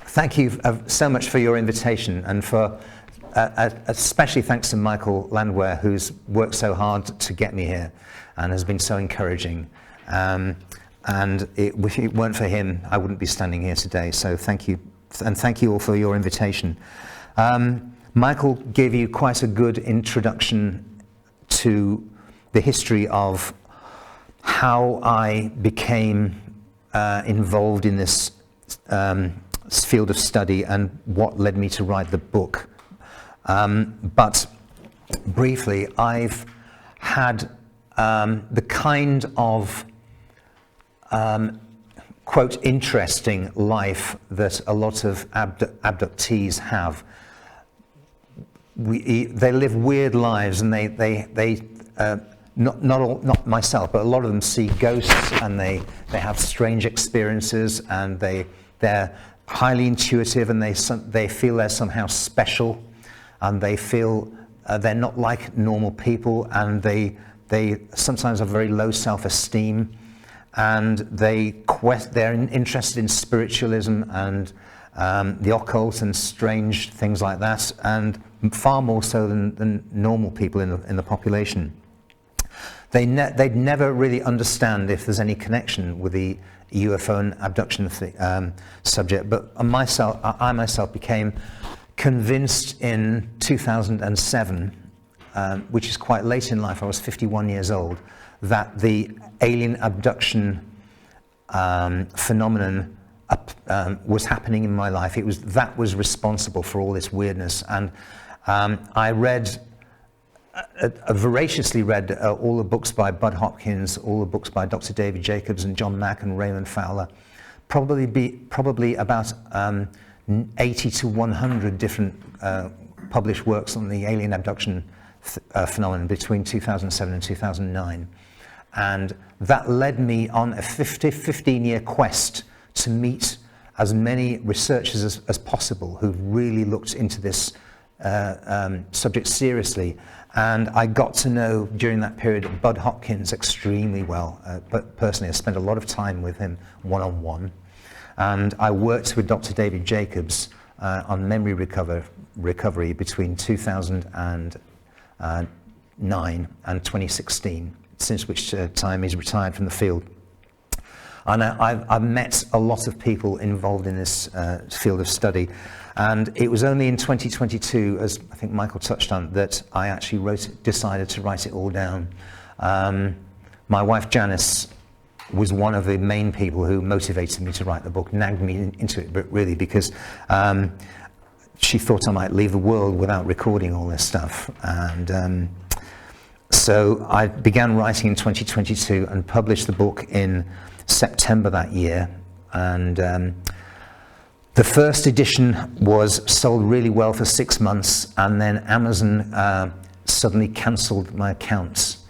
Thank you so much for your invitation, and for especially thanks to Michael Landwehr, who's worked so hard to get me here and has been so encouraging. And if it weren't for him, I wouldn't be standing here today. So thank you, and thank you all for your invitation. Michael gave you quite a good introduction to the history of how I became involved in this field of study and what led me to write the book. But briefly, I've had the kind of quote, interesting life that a lot of abductees have. They live weird lives, and not myself, but a lot of them see ghosts, and they have strange experiences, and they're highly intuitive, and they feel they're somehow special, and they feel they're not like normal people, and they sometimes have very low self-esteem, and they're interested in spiritualism and the occult and strange things like that, and far more so than normal people in the population. They'd never really understand if there's any connection with the UFO and abduction subject, but I myself became convinced in 2007, which is quite late in life. I was 51 years old, that the alien abduction phenomenon was happening in my life. That was responsible for all this weirdness. And I voraciously read all the books by Bud Hopkins, all the books by Dr. David Jacobs and John Mack and Raymond Fowler, probably about 80 to 100 different published works on the alien abduction phenomenon between 2007 and 2009. And that led me on a 15-year quest to meet as many researchers as possible who really looked into this subject seriously. And I got to know during that period Bud Hopkins extremely well. But personally, I spent a lot of time with him one-on-one. And I worked with Dr. David Jacobs on memory recovery between 2009 and 2016, since which time he's retired from the field. And I've met a lot of people involved in this field of study. And it was only in 2022, as I think Michael touched on, that I actually decided to write it all down. My wife Janice was one of the main people who motivated me to write the book, nagged me into it, but really because she thought I might leave the world without recording all this stuff. And so I began writing in 2022 and published the book in September that year. And the first edition was sold really well for 6 months, and then Amazon suddenly cancelled my accounts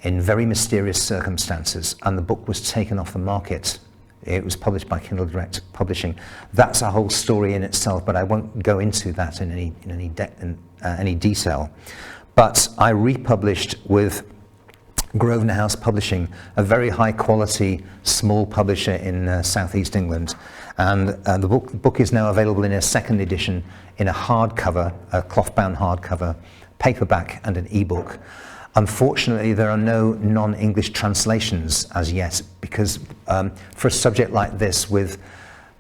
in very mysterious circumstances, and the book was taken off the market. It was published by Kindle Direct Publishing. That's a whole story in itself, but I won't go into that in any detail. But I republished with Grosvenor House Publishing, a very high quality small publisher in southeast England, and the book is now available in a second edition in a hardcover, a cloth-bound hardcover, paperback, and an ebook. Unfortunately, there are no non-English translations as yet, because for a subject like this, with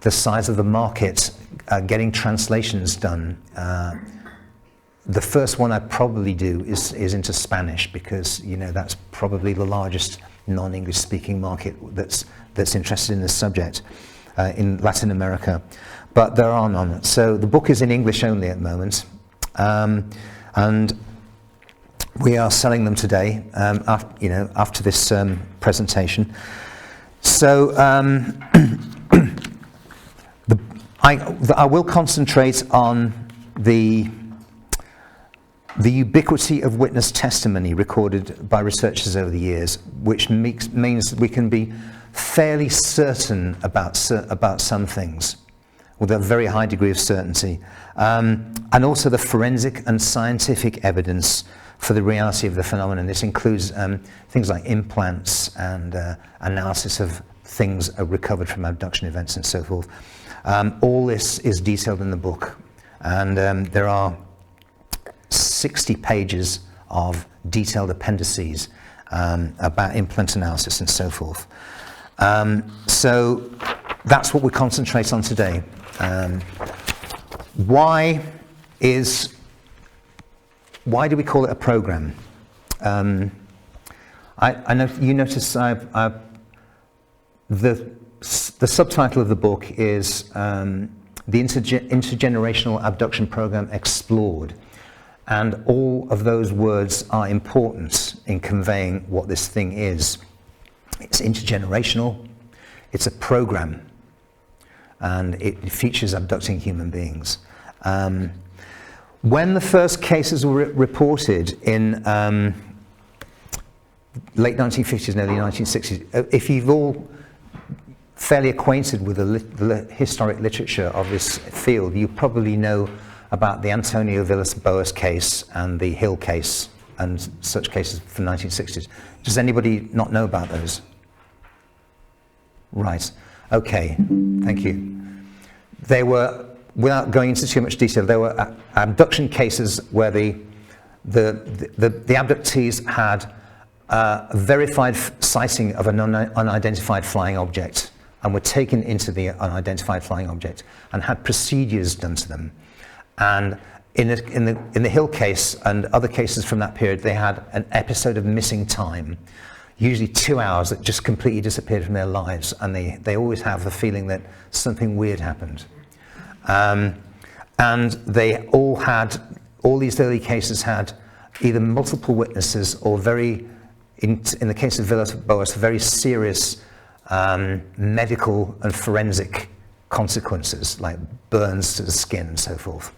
the size of the market, getting translations done, the first one I'd probably do is into Spanish, because that's probably the largest non-English speaking market that's interested in this subject in Latin America. But there are none. So the book is in English only at the moment, and we are selling them today after this presentation. So I will concentrate on the ubiquity of witness testimony recorded by researchers over the years, which means we can be fairly certain about some things with a very high degree of certainty, and also the forensic and scientific evidence for the reality of the phenomenon. This includes things like implants and analysis of things recovered from abduction events and so forth. All this is detailed in the book, and there are 60 pages of detailed appendices about implant analysis and so forth. So that's what we concentrate on today. Why do we call it a program? I know you notice the subtitle of the book is the Intergenerational Abduction Program Explored. And all of those words are important in conveying what this thing is. It's intergenerational, it's a program, and it features abducting human beings. When the first cases were reported in late 1950s and early 1960s, if you've all fairly acquainted with the historic literature of this field, you probably know about the Antonio Villas-Boas case and the Hill case and such cases from the 1960s. Does anybody not know about those? Right. Okay. Thank you. They were, without going into too much detail, there were abduction cases where the abductees had a verified sighting of an unidentified flying object and were taken into the unidentified flying object and had procedures done to them. And in the Hill case and other cases from that period, they had an episode of missing time, usually 2 hours, that just completely disappeared from their lives, and they always have the feeling that something weird happened. And they all these early cases had either multiple witnesses or in the case of Villas-Boas, very serious medical and forensic consequences, like burns to the skin and so forth.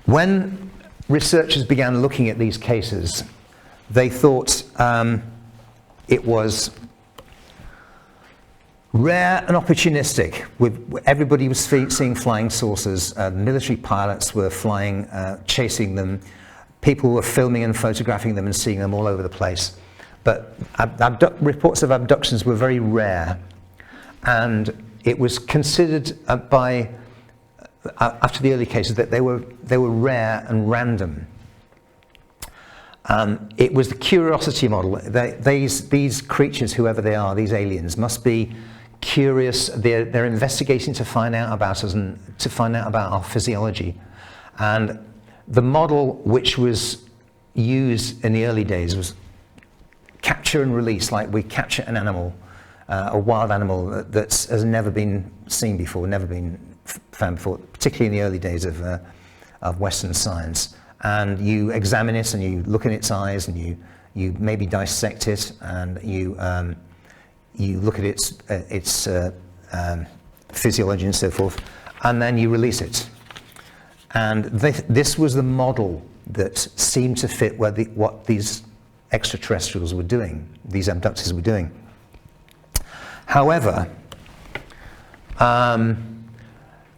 When researchers began looking at these cases, they thought it was rare and opportunistic. Everybody was seeing flying saucers. Military pilots were flying, chasing them. People were filming and photographing them and seeing them all over the place. But reports of abductions were very rare, and it was considered after the early cases that they were rare and random. It was the curiosity model. These creatures, whoever they are, these aliens, must be curious. They're investigating to find out about us and to find out about our physiology. And the model which was used in the early days was capture and release, like we capture an animal, a wild animal that has never been seen before, never been found before, particularly in the early days of Western science. And you examine it and you look in its eyes and you maybe dissect it and you look at its physiology and so forth, and then you release it. And this was the model that seemed to fit what these extraterrestrials were doing, these abductors were doing. However,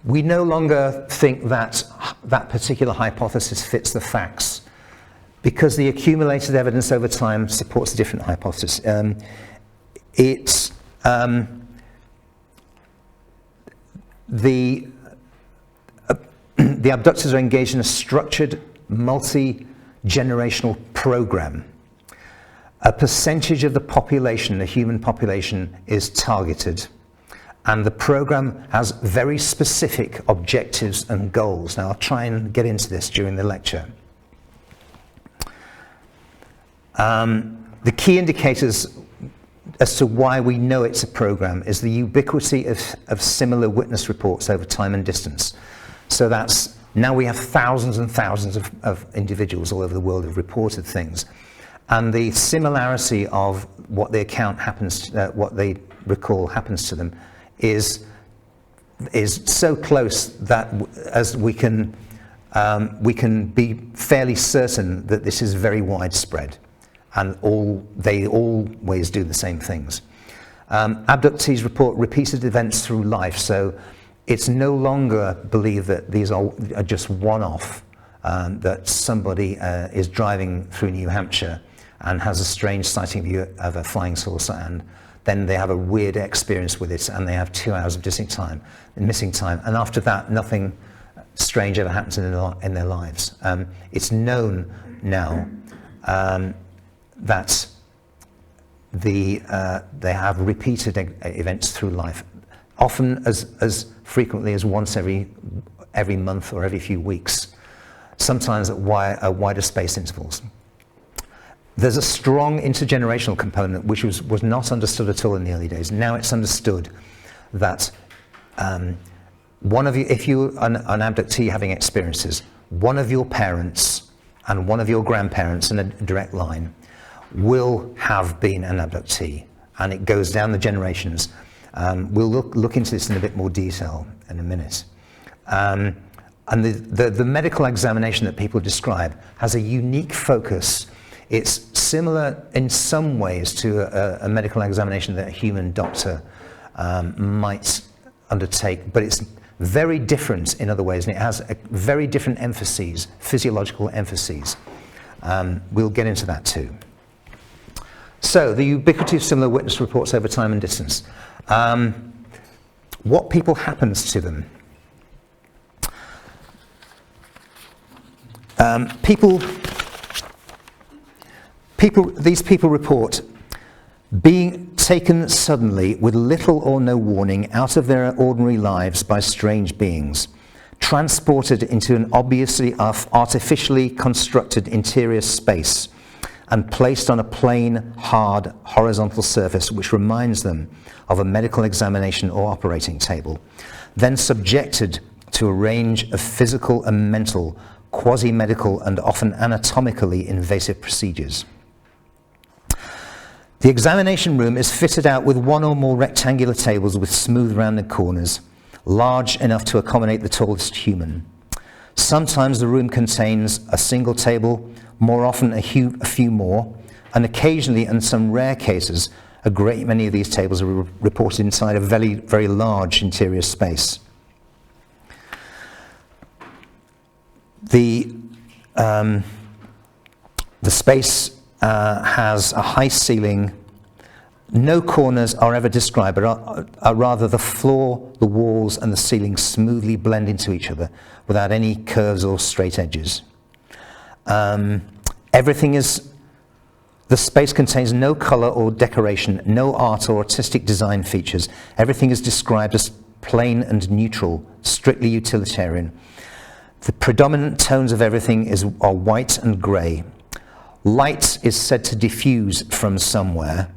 we no longer think that particular hypothesis fits the facts, because the accumulated evidence over time supports a different hypothesis. The abductors are engaged in a structured, multi-generational program. A percentage of the population, the human population, is targeted, and the program has very specific objectives and goals. Now, I'll try and get into this during the lecture. The key indicators as to why we know it's a program is the ubiquity of similar witness reports over time and distance. So that's, now we have thousands and thousands of individuals all over the world who've reported things. And the similarity of what they what they recall happens to them is so close that as we can be fairly certain that this is very widespread, and they always do the same things. Abductees report repeated events through life, so it's no longer believed that these are just one-off, that somebody is driving through New Hampshire and has a strange sighting view of a flying saucer, and then they have a weird experience with it and they have 2 hours of missing time. And after that, nothing strange ever happens in their lives. It's known now that they have repeated events through life, often as frequently as once every month or every few weeks, sometimes at wider space intervals. There's a strong intergenerational component which was not understood at all in the early days. Now it's understood that one of you, if you're an abductee having experiences, one of your parents and one of your grandparents in a direct line will have been an abductee, and it goes down the generations. We'll look into this in a bit more detail in a minute. And the medical examination that people describe has a unique focus. It's similar in some ways to a medical examination that a human doctor might undertake, but it's very different in other ways, and it has a very different emphases, physiological emphases. We'll get into that too. So, the ubiquity of similar witness reports over time and distance. What people happens to them? These people report being taken suddenly with little or no warning out of their ordinary lives by strange beings, transported into an obviously artificially constructed interior space, and placed on a plain, hard, horizontal surface which reminds them of a medical examination or operating table, then subjected to a range of physical and mental, quasi-medical and often anatomically invasive procedures. The examination room is fitted out with one or more rectangular tables with smooth rounded corners, large enough to accommodate the tallest human. Sometimes the room contains a single table, more often a few more, and occasionally, in some rare cases, a great many of these tables are reported inside a very, very large interior space. The space has a high ceiling. No corners are ever described, but are rather the floor, the walls, and the ceiling smoothly blend into each other without any curves or straight edges. The space contains no color or decoration, no art or artistic design features. Everything is described as plain and neutral, strictly utilitarian. The predominant tones of everything are white and grey. Light is said to diffuse from somewhere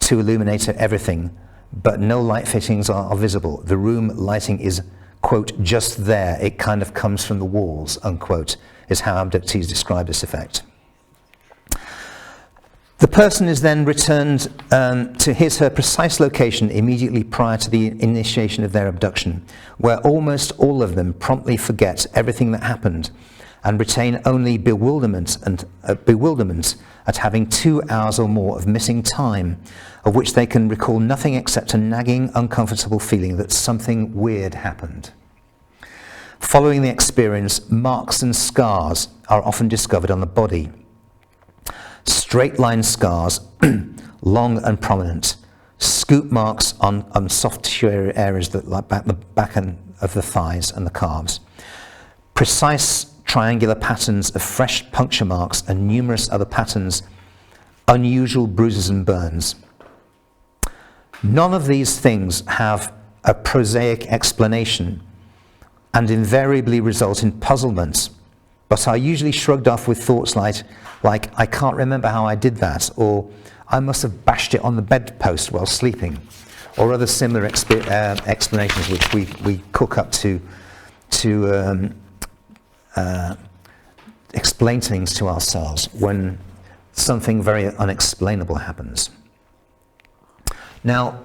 to illuminate everything, but no light fittings are visible. The room lighting is, quote, just there. It kind of comes from the walls, unquote, is how abductees describe this effect. The person is then returned to her precise location immediately prior to the initiation of their abduction, where almost all of them promptly forget everything that happened and retain only bewilderment at having 2 hours or more of missing time, of which they can recall nothing except a nagging, uncomfortable feeling that something weird happened. Following the experience, marks and scars are often discovered on the body. Straight-line scars, long and prominent, scoop marks on soft tissue areas that like the back of the thighs and the calves, precise triangular patterns of fresh puncture marks, and numerous other patterns, unusual bruises and burns. None of these things have a prosaic explanation and invariably result in puzzlement, but are usually shrugged off with thoughts like I can't remember how I did that, or I must have bashed it on the bedpost while sleeping, or other similar explanations which we cook up to explain things to ourselves when something very unexplainable happens. Now,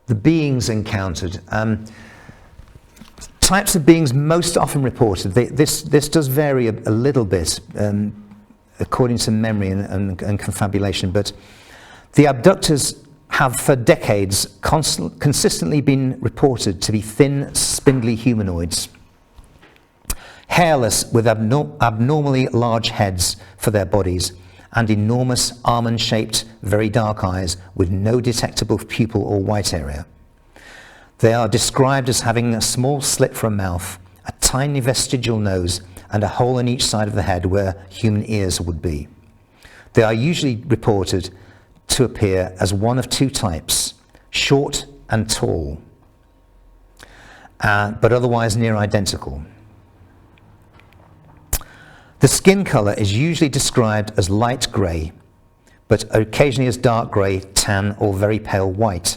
the beings encountered. Types of beings most often reported. This does vary a little bit according to memory and confabulation, but the abductors have for decades consistently been reported to be thin, spindly humanoids. hairless with abnormally large heads for their bodies, and enormous almond-shaped, very dark eyes with no detectable pupil or white area. They are described as having a small slit for a mouth, a tiny vestigial nose, and a hole in each side of the head where human ears would be. They are usually reported to appear as one of two types, short and tall, but otherwise near identical. The skin color is usually described as light grey, but occasionally as dark grey, tan, or very pale white.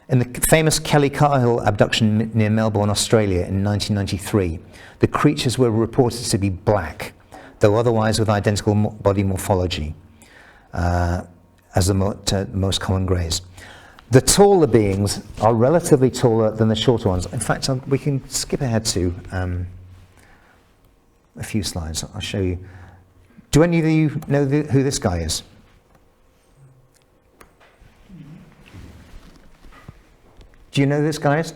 In the famous Kelly Cahill abduction near Melbourne, Australia in 1993, the creatures were reported to be black, though otherwise with identical body morphology as the most common greys. The taller beings are relatively taller than the shorter ones. In fact, we can skip ahead to a few slides. I'll show you. Do any of you know who this guy is? Do you know who this guy is?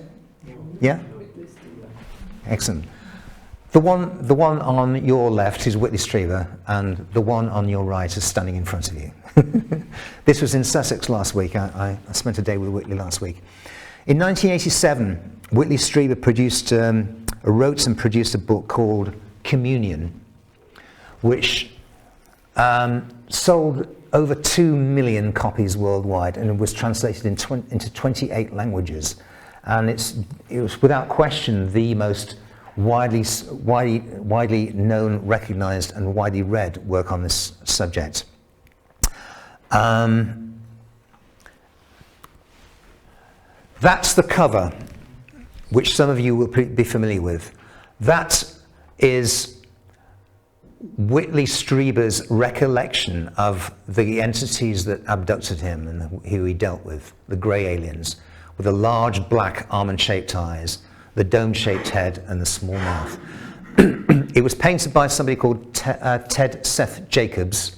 Yeah? Excellent. The one on your left is Whitley Strieber, and the one on your right is standing in front of you. This was in Sussex last week. I spent a day with Whitley last week. In 1987, Whitley Strieber wrote and produced a book called Communion, which sold over 2 million copies worldwide and was translated into 28 languages. And it was without question the most widely known, recognized, and widely read work on this subject. That's the cover, which some of you will be familiar with. That is Whitley Strieber's recollection of the entities that abducted him and who he dealt with, the grey aliens, with the large black almond-shaped eyes, the dome-shaped head, and the small mouth. It was painted by somebody called Ted Seth Jacobs,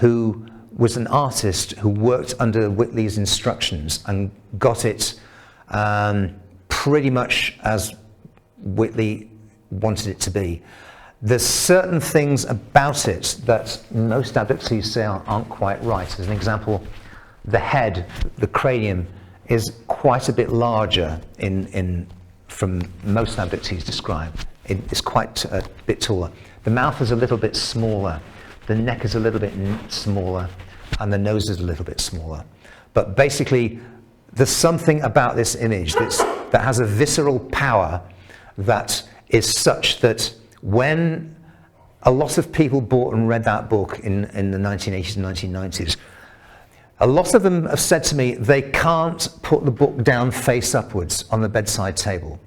who was an artist who worked under Whitley's instructions and got it pretty much as Whitley wanted it to be. There's certain things about it that most abductees say aren't quite right. As an example, the head, the cranium, is quite a bit larger from most abductees described. It's quite a bit taller. The mouth is a little bit smaller, the neck is a little bit smaller, and the nose is a little bit smaller. But basically, there's something about this image that has a visceral power that is such that when a lot of people bought and read that book in the 1980s and 1990s, a lot of them have said to me they can't put the book down face upwards on the bedside table.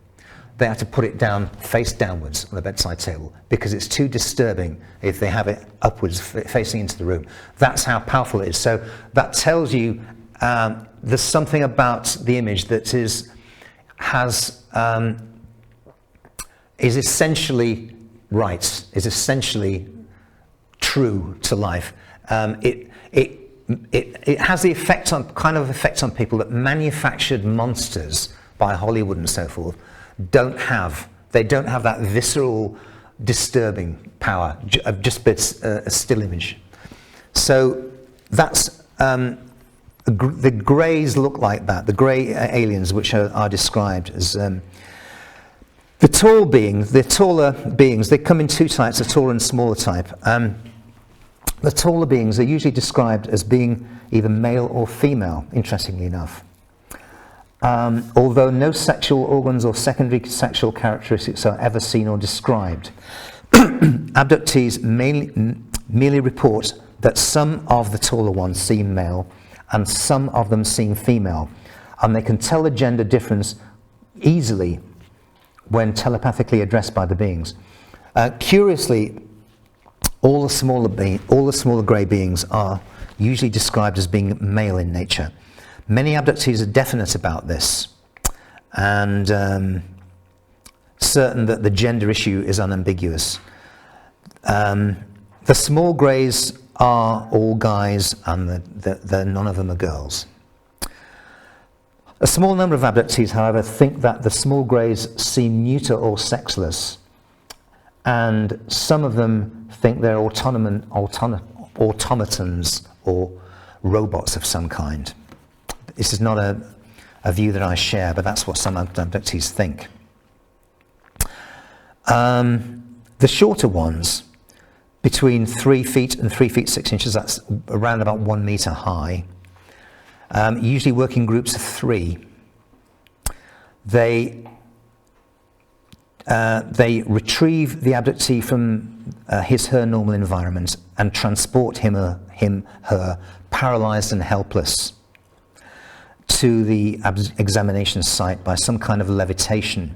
They have to put it down face downwards on the bedside table because it's too disturbing if they have it upwards facing into the room. That's how powerful it is. So that tells you there's something about the image that is essentially right, is essentially true to life. It has the kind of effect on people that manufactured monsters by Hollywood and so forth don't have. They don't have that visceral, disturbing power of just a still image. So that's the greys look like that. The grey aliens, which are described as the taller beings. They come in two types: a taller and smaller type. The taller beings are usually described as being either male or female, interestingly enough. Although no sexual organs or secondary sexual characteristics are ever seen or described, abductees merely report that some of the taller ones seem male and some of them seem female, and they can tell the gender difference easily when telepathically addressed by the beings. Curiously, all the smaller grey beings are usually described as being male in nature. Many abductees are definite about this and certain that the gender issue is unambiguous. The small greys are all guys and none of them are girls. A small number of abductees, however, think that the small greys seem neuter or sexless, and some of them think they're automatons or robots of some kind. This is not a view that I share, but that's what some abductees think. The shorter ones, between 3 feet and 3 feet 6 inches, that's around about 1 meter high, usually work in groups of 3. They retrieve the abductee from her normal environment and transport her, paralyzed and helpless, to the examination site by some kind of levitation.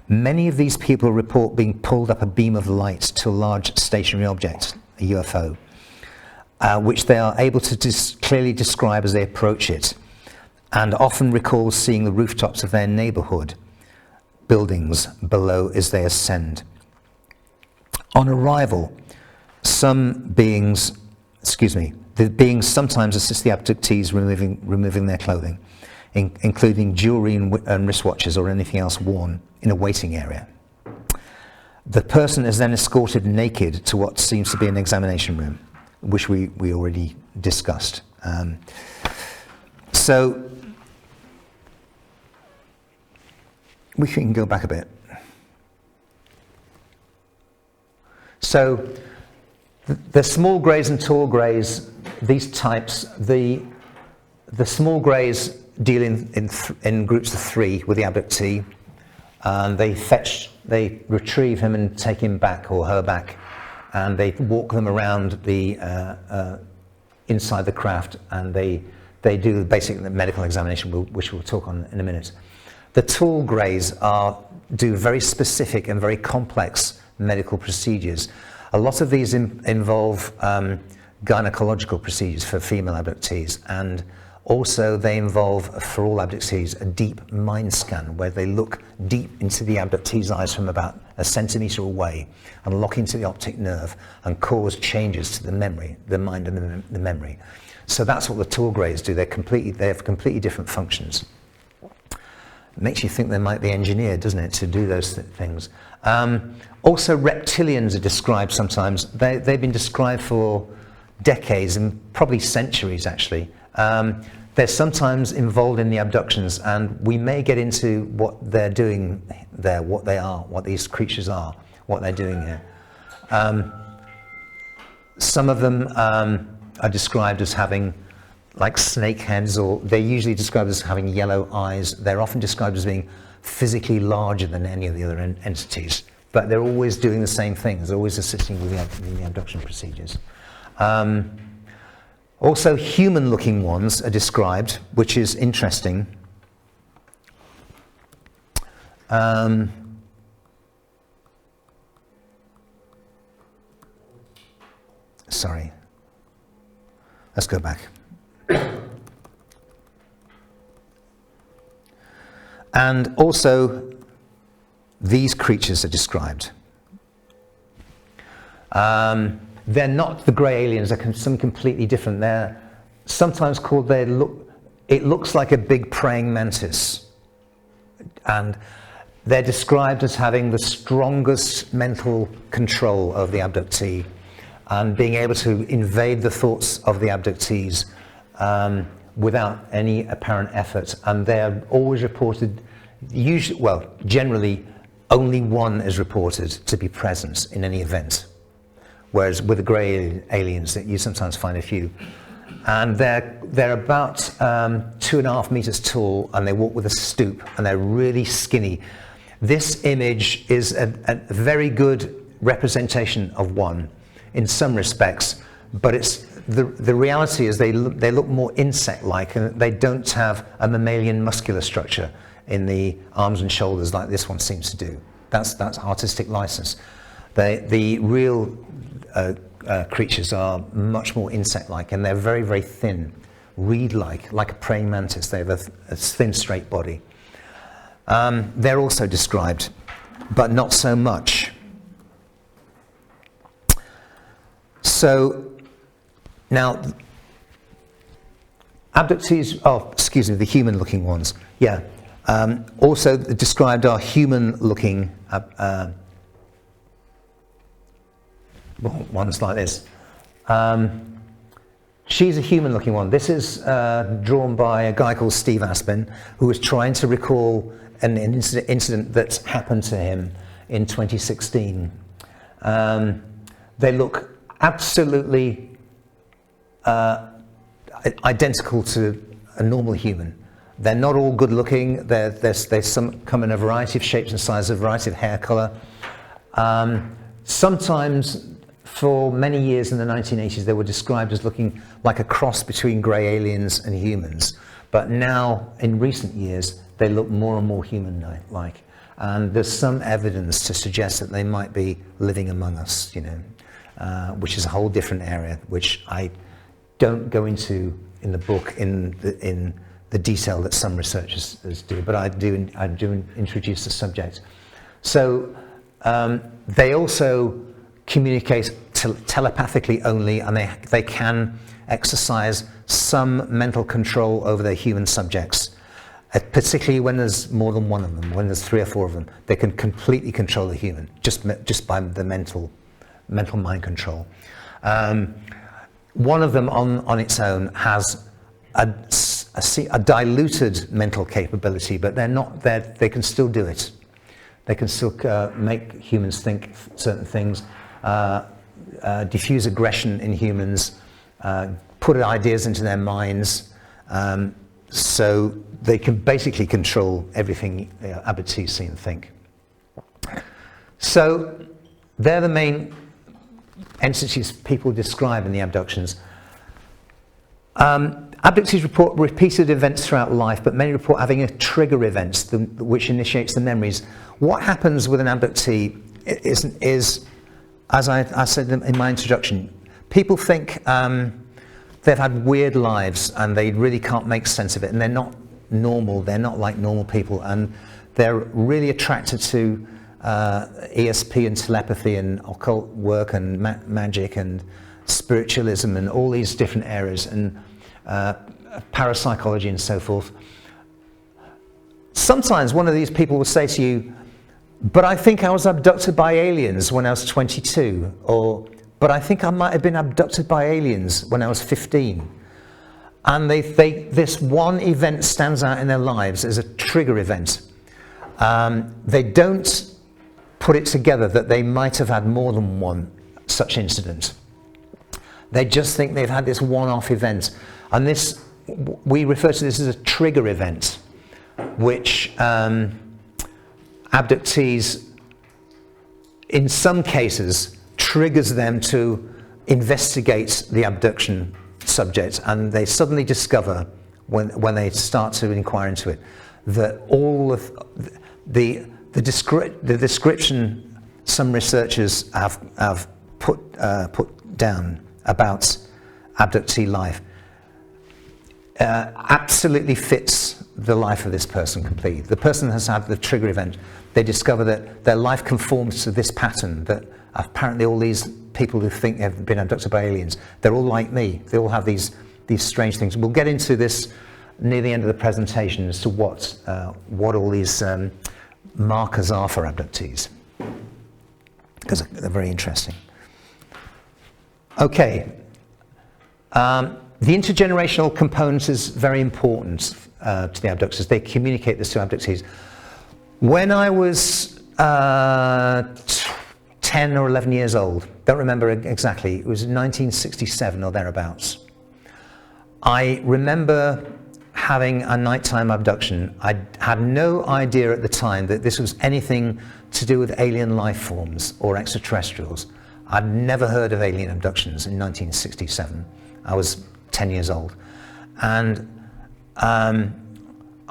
Many of these people report being pulled up a beam of light to a large stationary object, a UFO, which they are able to clearly describe as they approach it, and often recall seeing the rooftops of their neighborhood buildings below as they ascend. On arrival, the beings sometimes assist the abductees removing their clothing, including jewelry and wristwatches or anything else worn in a waiting area. The person is then escorted naked to what seems to be an examination room, which we already discussed. So we can go back a bit. So the small greys and tall greys, these types, the small greys deal in groups of 3 with the abductee, and they retrieve him and take him back or her back, and they walk them around the inside the craft, and they do basic medical examination, which we'll talk on in a minute. The tall greys do very specific and very complex medical procedures. A lot of these involve gynecological procedures for female abductees, and also they involve, for all abductees, a deep mind scan where they look deep into the abductee's eyes from about a centimetre away and lock into the optic nerve and cause changes to the memory, the mind and the memory. So that's what the tall greys do. They have completely different functions. It makes you think they might be engineered, doesn't it, to do those things. Also, reptilians are described sometimes. They've been described for decades and probably centuries, actually. They're sometimes involved in the abductions, and we may get into what they're doing there, what they are, what these creatures are, what they're doing here. Some of them are described as having like snake heads, or they're usually described as having yellow eyes. They're often described as being physically larger than any of the other entities, but they're always doing the same things. They're always assisting with the abduction procedures. Also, human-looking ones are described, which is interesting. Sorry. Let's go back. And also, these creatures are described. They're not the grey aliens. They're some completely different. They're sometimes called. It looks like a big praying mantis, and they're described as having the strongest mental control of the abductee, and being able to invade the thoughts of the abductees without any apparent effort. And they're always reported. Generally, only one is reported to be present in any event. Whereas with the grey aliens, you sometimes find a few. And they're about 2.5 meters tall, and they walk with a stoop, and they're really skinny. This image is a very good representation of one in some respects, but it's the reality is they look more insect-like, and they don't have a mammalian muscular structure in the arms and shoulders like this one seems to do. That's artistic license. The real creatures are much more insect-like, and they're very, very thin, reed-like, like a praying mantis. They have a thin, straight body. They're also described, but not so much. So now, abductees, the human-looking ones, yeah. Also described are human-looking ones like this. She's a human-looking one. This is drawn by a guy called Steve Aspin, who was trying to recall an incident that happened to him in 2016. They look absolutely identical to a normal human. They're not all good-looking. They come in a variety of shapes and sizes, a variety of hair color. Sometimes, for many years in the 1980s, they were described as looking like a cross between grey aliens and humans. But now, in recent years, they look more and more human-like. And there's some evidence to suggest that they might be living among us, you know, which is a whole different area, which I don't go into in the book in the detail that some researchers do, but I do introduce the subject. So they also communicate telepathically only, and they can exercise some mental control over their human subjects, particularly when there's more than one of them, when there's 3 or 4 of them. They can completely control the human, just by the mental mind control. One of them on its own has a diluted mental capability, but they can still do it. They can still make humans think certain things, diffuse aggression in humans, put ideas into their minds, so they can basically control everything abductees see and think. So they're the main entities people describe in the abductions. Abductees report repeated events throughout life, but many report having a trigger event which initiates the memories. What happens with an abductee is as I said in my introduction, people think they've had weird lives and they really can't make sense of it, and they're not normal, they're not like normal people, and they're really attracted to ESP and telepathy and occult work and magic and spiritualism and all these different areas, and parapsychology and so forth. Sometimes one of these people will say to you, but I think I was abducted by aliens when I was 22, or but I think I might have been abducted by aliens when I was 15. And this one event stands out in their lives as a trigger event. They don't put it together that they might have had more than one such incident. They just think they've had this one-off event. And this, we refer to this as a trigger event, which abductees, in some cases, triggers them to investigate the abduction subject, and they suddenly discover, when they start to inquire into it, that all of the description some researchers have put down about abductee life absolutely fits the life of this person completely. The person has had the trigger event. They discover that their life conforms to this pattern, that apparently all these people who think they've been abducted by aliens, they're all like me. They all have these strange things. We'll get into this near the end of the presentation as to what all these markers are for abductees, because they're very interesting. Okay. The intergenerational component is very important to the abductors. They communicate this to abductees. When I was 10 or 11 years old, don't remember exactly, it was 1967 or thereabouts, I remember having a nighttime abduction. I had no idea at the time that this was anything to do with alien life forms or extraterrestrials. I'd never heard of alien abductions in 1967. I was 10 years old. And I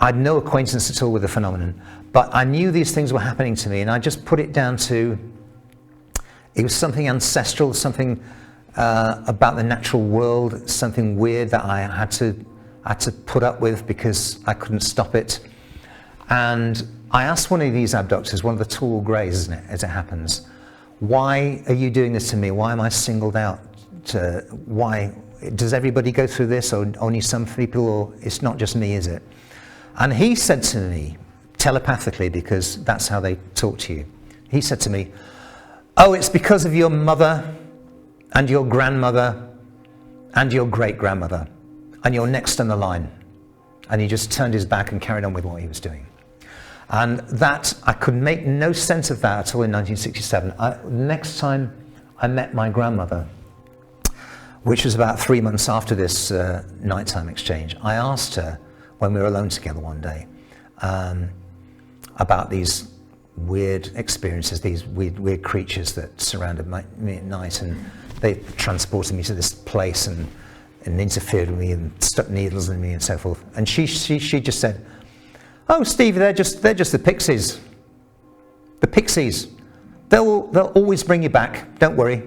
had no acquaintance at all with the phenomenon. But I knew these things were happening to me, and I just put it down to, it was something ancestral, something about the natural world, something weird that I had to put up with because I couldn't stop it. And I asked one of these abductors, one of the tall greys, isn't it, as it happens, why are you doing this to me? Why am I singled out? Why does everybody go through this, or only some people, or it's not just me, is it? And he said to me, telepathically, because that's how they talk to you, he said to me, oh, it's because of your mother and your grandmother, and your great-grandmother, and you're next on the line. And he just turned his back and carried on with what he was doing. And that, I could make no sense of that at all in 1967. Next time I met my grandmother, which was about 3 months after this nighttime exchange, I asked her, when we were alone together one day, about these weird experiences, these weird creatures that surrounded me at night, and they transported me to this place and interfered with me and stuck needles in me and so forth. And she just said, "Oh, Steve, they're just the pixies. The pixies. They'll always bring you back. Don't worry."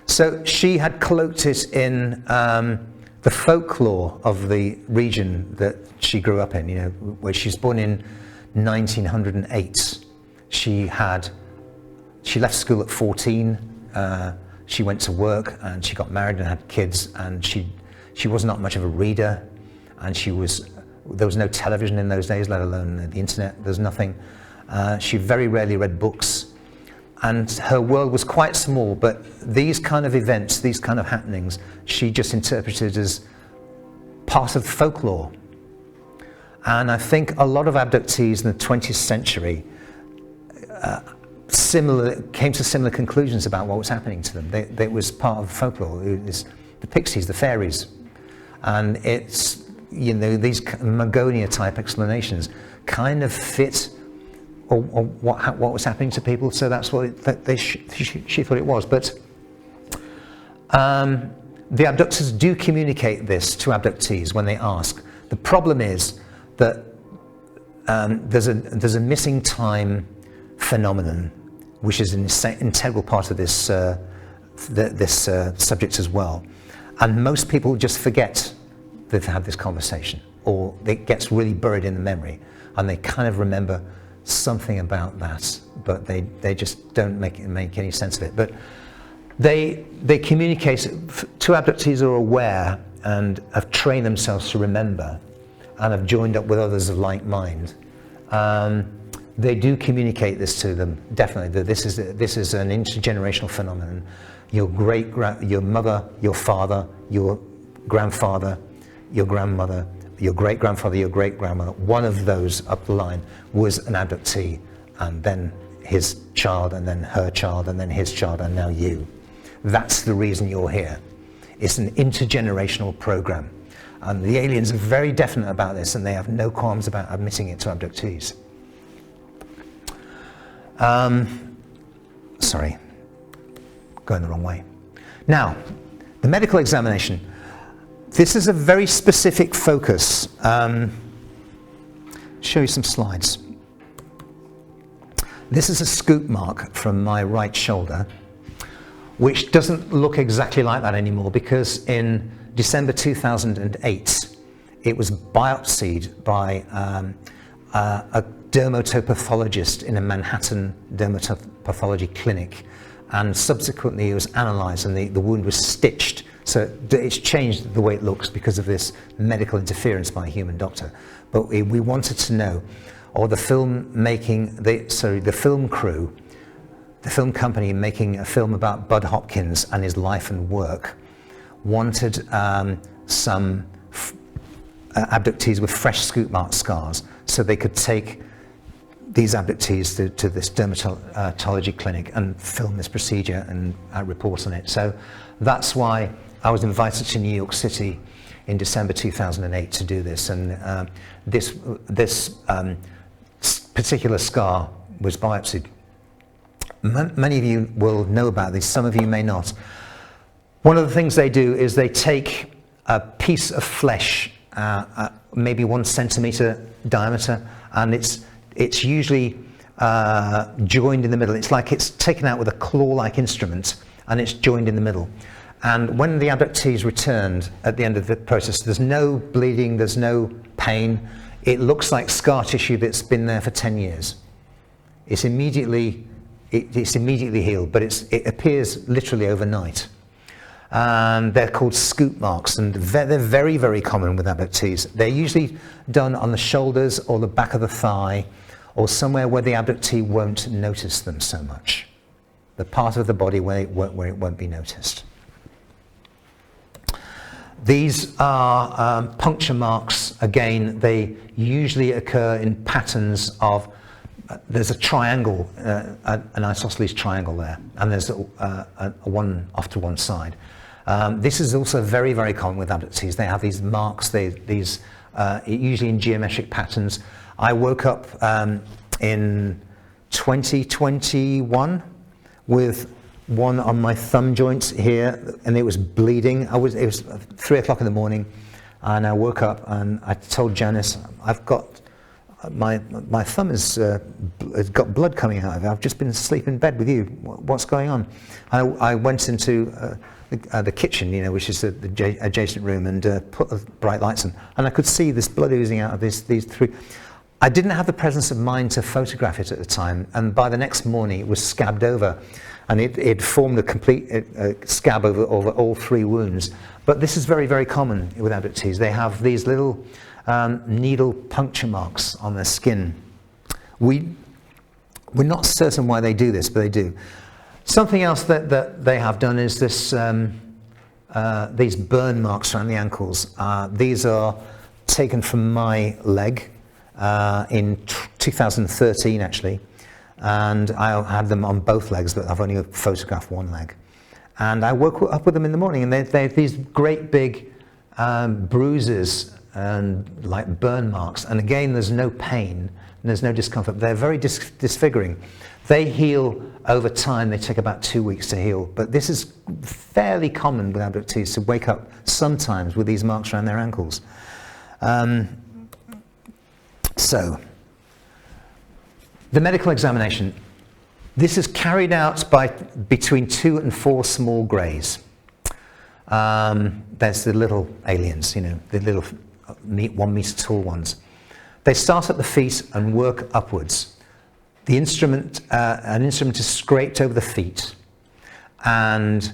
So she had cloaked it in the folklore of the region that she grew up in. You know, where she was born in 1908. She left school at 14. She went to work and she got married and had kids, and she was not much of a reader, and there was no television in those days, let alone the internet. There's nothing. She very rarely read books, and her world was quite small, but these kind of events, these kind of happenings, she just interpreted as part of folklore. And I think a lot of abductees in the 20th century came to similar conclusions about what was happening to them. It was part of folklore. It was the pixies, the fairies, and it's, you know, these Magonia type explanations kind of fit or what was happening to people. So that's what she thought it was. But the abductors do communicate this to abductees when they ask. The problem is that there's a missing time phenomenon, which is an integral part of this subject as well. And most people just forget they've had this conversation, or it gets really buried in the memory, and they kind of remember something about that, but they just don't make any sense of it. But they communicate. Two abductees are aware and have trained themselves to remember, and have joined up with others of like mind. They do communicate this to them, definitely, that this is an intergenerational phenomenon. Your mother, your father, your grandfather, your grandmother, your great-grandfather, your great-grandmother, one of those up the line was an abductee, and then his child, and then her child, and then his child, and now you. That's the reason you're here. It's an intergenerational program. And the aliens are very definite about this, and they have no qualms about admitting it to abductees. Sorry, going the wrong way. Now, the medical examination. This is a very specific focus. Show you some slides. This is a scoop mark from my right shoulder, which doesn't look exactly like that anymore, because in December 2008, it was biopsied by a dermatopathologist in a Manhattan dermatopathology clinic, and subsequently it was analysed, and the wound was stitched. So it's changed the way it looks because of this medical interference by a human doctor. But we wanted to know, or the film crew, the film company making a film about Bud Hopkins and his life and work, wanted some abductees with fresh scoop mark scars, so they could take these abductees to this dermatology clinic and film this procedure and report on it. So that's why I was invited to New York City in December 2008 to do this, and this particular scar was biopsied. Many of you will know about this, some of you may not. One of the things they do is they take a piece of flesh, maybe 1 centimeter diameter, and it's usually joined in the middle. It's like it's taken out with a claw-like instrument, and it's joined in the middle. And when the abductees returned at the end of the process, there's no bleeding, there's no pain. It looks like scar tissue that's been there for 10 years. It's immediately healed, but it appears literally overnight. And they're called scoop marks, and they're very, very common with abductees. They're usually done on the shoulders or the back of the thigh, or somewhere where the abductee won't notice them so much. the part of the body where it won't be noticed. These are puncture marks. Again, they usually occur in patterns of, there's a triangle, an isosceles triangle there, and there's a one off to one side. This is also very, very common with abductees. They have these marks, usually in geometric patterns. I woke up in 2021 with one on my thumb joint here, and it was bleeding. It was 3 o'clock in the morning, and I woke up and I told Janice, I've got my thumb has got blood coming out of it. I've just been asleep in bed with you. What's going on? I went into the kitchen, which is the adjacent room, and put the bright lights on, and I could see this blood oozing out of these three. I didn't have the presence of mind to photograph it at the time, and by the next morning it was scabbed over, and it formed a complete scab over all 3 wounds. But this is very, very common with abductees. They have these little needle puncture marks on their skin. We're not certain why they do this, but they do. Something else that they have done is this, these burn marks around the ankles. These are taken from my leg in 2013, actually. And I had them on both legs, but I've only photographed one leg. And I woke up with them in the morning, and they have these great big bruises and like burn marks. And again, there's no pain, and there's no discomfort. They're very disfiguring. They heal over time. They take about 2 weeks to heal. But this is fairly common with abductees to wake up sometimes with these marks around their ankles. So, the medical examination. This is carried out by between 2 and 4 small greys. There's the little aliens, the little 1 meter tall ones. They start at the feet and work upwards. The instrument, an instrument is scraped over the feet, and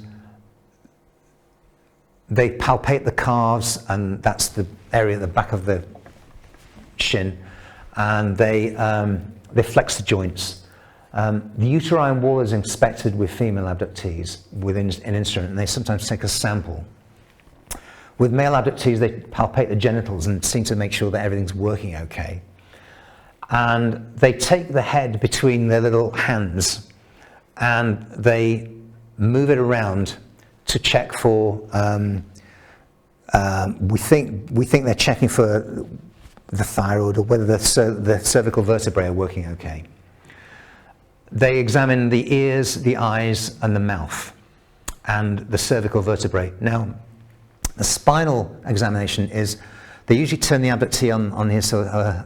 they palpate the calves, and that's the area at the back of the shin, and they flex the joints. The uterine wall is inspected with female abductees with an instrument, and they sometimes take a sample. With male abductees, they palpate the genitals and seem to make sure that everything's working okay. And they take the head between their little hands, and they move it around to check for, we think they're checking for the thyroid, or whether the cervical vertebrae are working okay. They examine the ears, the eyes, and the mouth, and the cervical vertebrae. Now, the spinal examination is, they usually turn the abductee on his or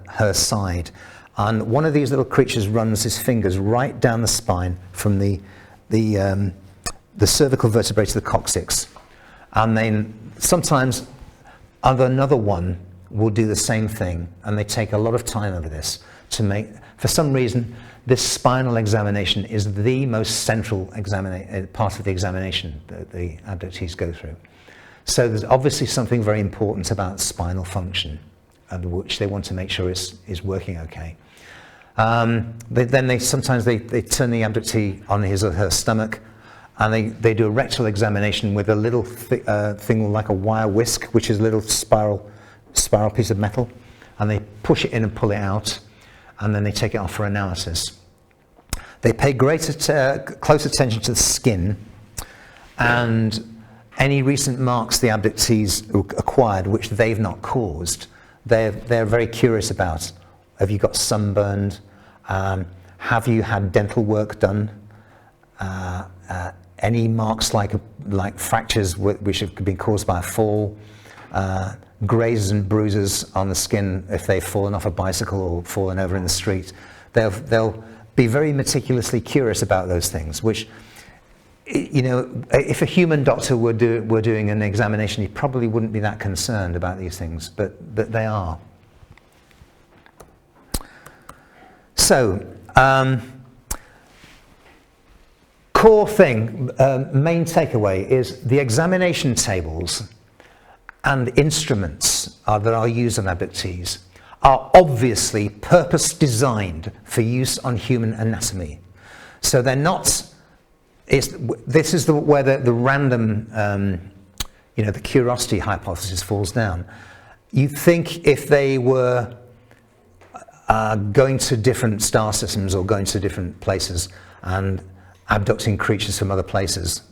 her side, and one of these little creatures runs his fingers right down the spine from the cervical vertebrae to the coccyx, and then sometimes another one will do the same thing, and they take a lot of time over this to make, for some reason, this spinal examination is the most central part of the examination that the abductees go through. So there's obviously something very important about spinal function, which they want to make sure is working okay. Sometimes they turn the abductee on his or her stomach, and they do a rectal examination with a little thing like a wire whisk, which is a little spiral piece of metal, and they push it in and pull it out, and then they take it off for analysis. They pay close attention to the skin and any recent marks the abductees acquired which they've not caused. They're very curious about. Have you got sunburned? Have you had dental work done? Any marks like fractures which have been caused by a fall? Grazes and bruises on the skin if they've fallen off a bicycle or fallen over in the street. They'll be very meticulously curious about those things, which, if a human doctor were doing an examination, he probably wouldn't be that concerned about these things, but they are. So, core thing, main takeaway is the examination tables and instruments that are used on abductees are obviously purpose designed for use on human anatomy. So they're not this is where the random, the curiosity hypothesis falls down. You think if they were going to different star systems or going to different places and abducting creatures from other places,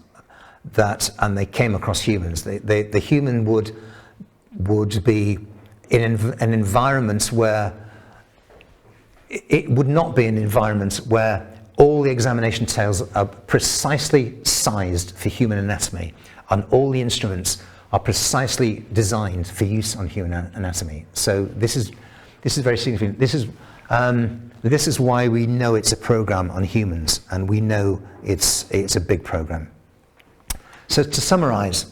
and they came across humans, the human would be in an environment where it would not be an environment where all the examination tables are precisely sized for human anatomy, and all the instruments are precisely designed for use on human anatomy. So this is very significant. This is why we know it's a program on humans, and we know it's a big program. So to summarize,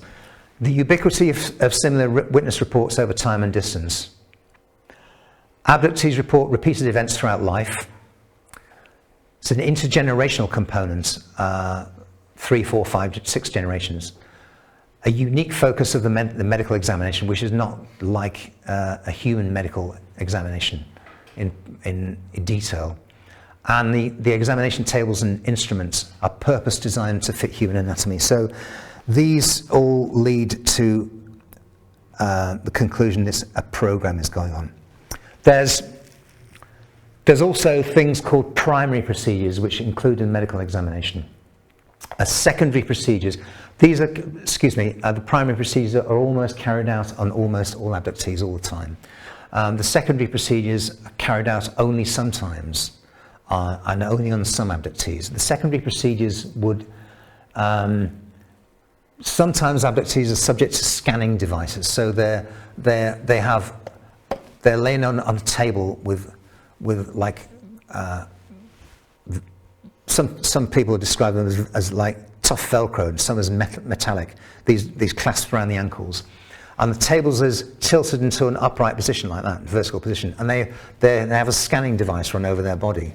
the ubiquity of similar witness reports over time and distance. Abductees report repeated events throughout life. It's an intergenerational component, 3, 4, 5, 6 generations. A unique focus of the medical examination, which is not like a human medical examination in detail. And the examination tables and instruments are purpose designed to fit human anatomy. So these all lead to the conclusion that a program is going on. There's also things called primary procedures, which include in medical examination. Secondary procedures, these are, the primary procedures are almost carried out on almost all abductees all the time. The secondary procedures are carried out only sometimes, and only on some abductees. The secondary procedures would, sometimes abductees are subject to scanning devices, so they're laying on a table with like, some people describe them as like tough Velcro, and some as metallic, these clasps around the ankles. And the tables is tilted into an upright position like that, vertical position, and they have a scanning device run over their body.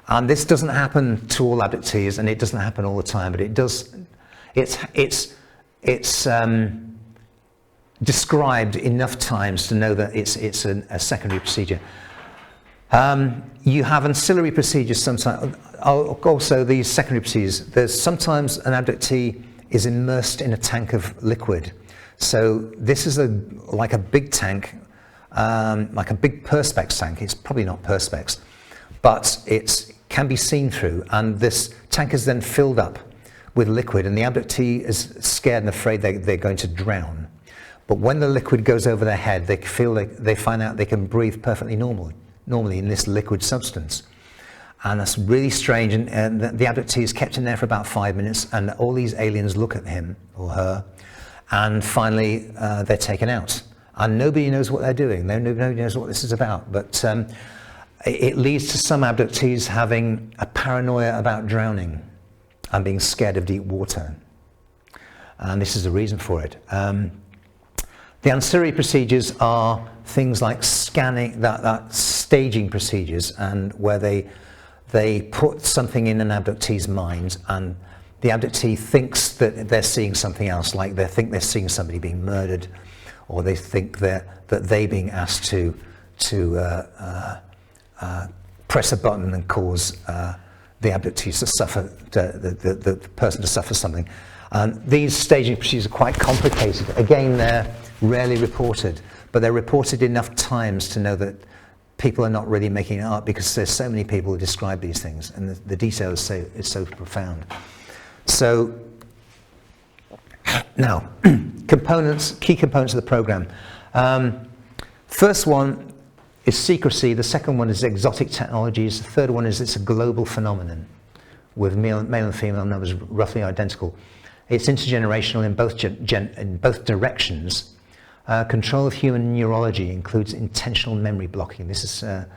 And this doesn't happen to all abductees, and it doesn't happen all the time, but it does. It's described enough times to know that it's a secondary procedure. You have ancillary procedures sometimes. Also, these secondary procedures. There's sometimes an abductee is immersed in a tank of liquid. So this is like a big tank, like a big perspex tank. It's probably not perspex, but it can be seen through. And this tank is then filled up with liquid, and the abductee is scared and afraid they're going to drown. But when the liquid goes over their head, they find out they can breathe perfectly normally in this liquid substance. And that's really strange, and the abductee is kept in there for about 5 minutes, and all these aliens look at him or her, and finally they're taken out. And nobody knows what they're doing. Nobody knows what this is about. But it leads to some abductees having a paranoia about drowning and being scared of deep water. And this is the reason for it. The ancillary procedures are things like scanning, that staging procedures, and where they put something in an abductee's mind, and the abductee thinks that they're seeing something else, like they think they're seeing somebody being murdered, or they think that they're being asked to press a button and cause the abductees to suffer, the person to suffer something. And these staging procedures are quite complicated. Again, they're rarely reported, but they're reported enough times to know that people are not really making it up, because there's so many people who describe these things, and the detail is so profound. So now, key components of the program. First one is secrecy. The second one is exotic technologies. The third one is it's a global phenomenon with male and female numbers roughly identical. It's intergenerational in both directions. Control of human neurology includes intentional memory blocking. This is a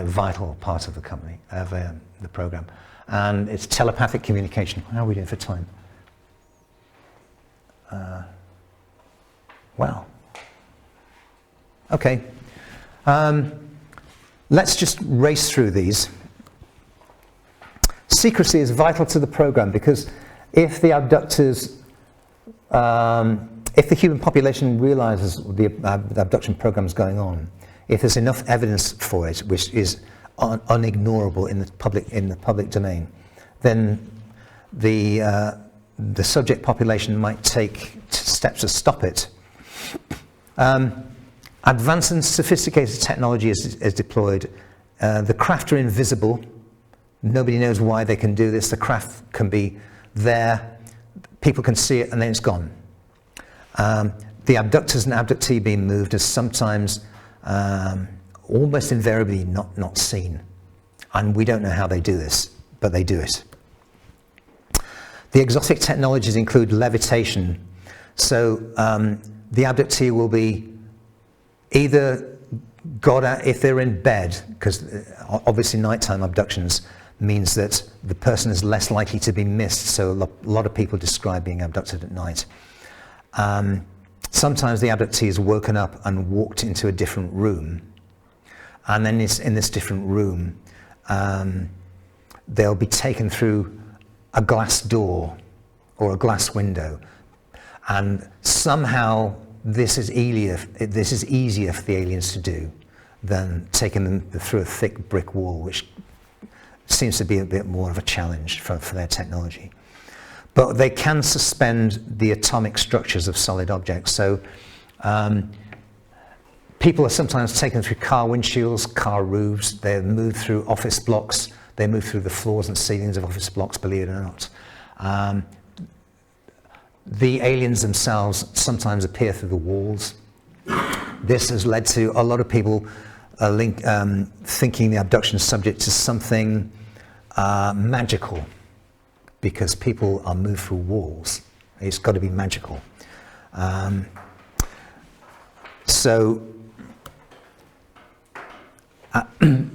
vital part of the company, of the program. And it's telepathic communication. How are we doing for time? Wow. Okay. Let's just race through these. Secrecy is vital to the program, because if the abductors, if the human population realizes the abduction program is going on, if there's enough evidence for it, which is unignorable in the public domain, then the subject population might take steps to stop it. Advanced and sophisticated technology is deployed. The craft are invisible. Nobody knows why they can do this. The craft can be there. People can see it and then it's gone. The abductors and abductee being moved is sometimes almost invariably not seen. And we don't know how they do this, but they do it. The exotic technologies include levitation. So the abductee will be either got out if they're in bed, because obviously nighttime abductions means that the person is less likely to be missed. So a lot of people describe being abducted at night. Sometimes the abductee is woken up and walked into a different room. And then in this different room, they'll be taken through a glass door or a glass window. And somehow this is easier for the aliens to do than taking them through a thick brick wall, which seems to be a bit more of a challenge for their technology. But they can suspend the atomic structures of solid objects. So people are sometimes taken through car windshields, car roofs. They're moved through office blocks. They move through the floors and ceilings of office blocks, believe it or not. The aliens themselves sometimes appear through the walls. This has led to a lot of people thinking the abduction subject is something magical, because people are moved through walls. It's got to be magical.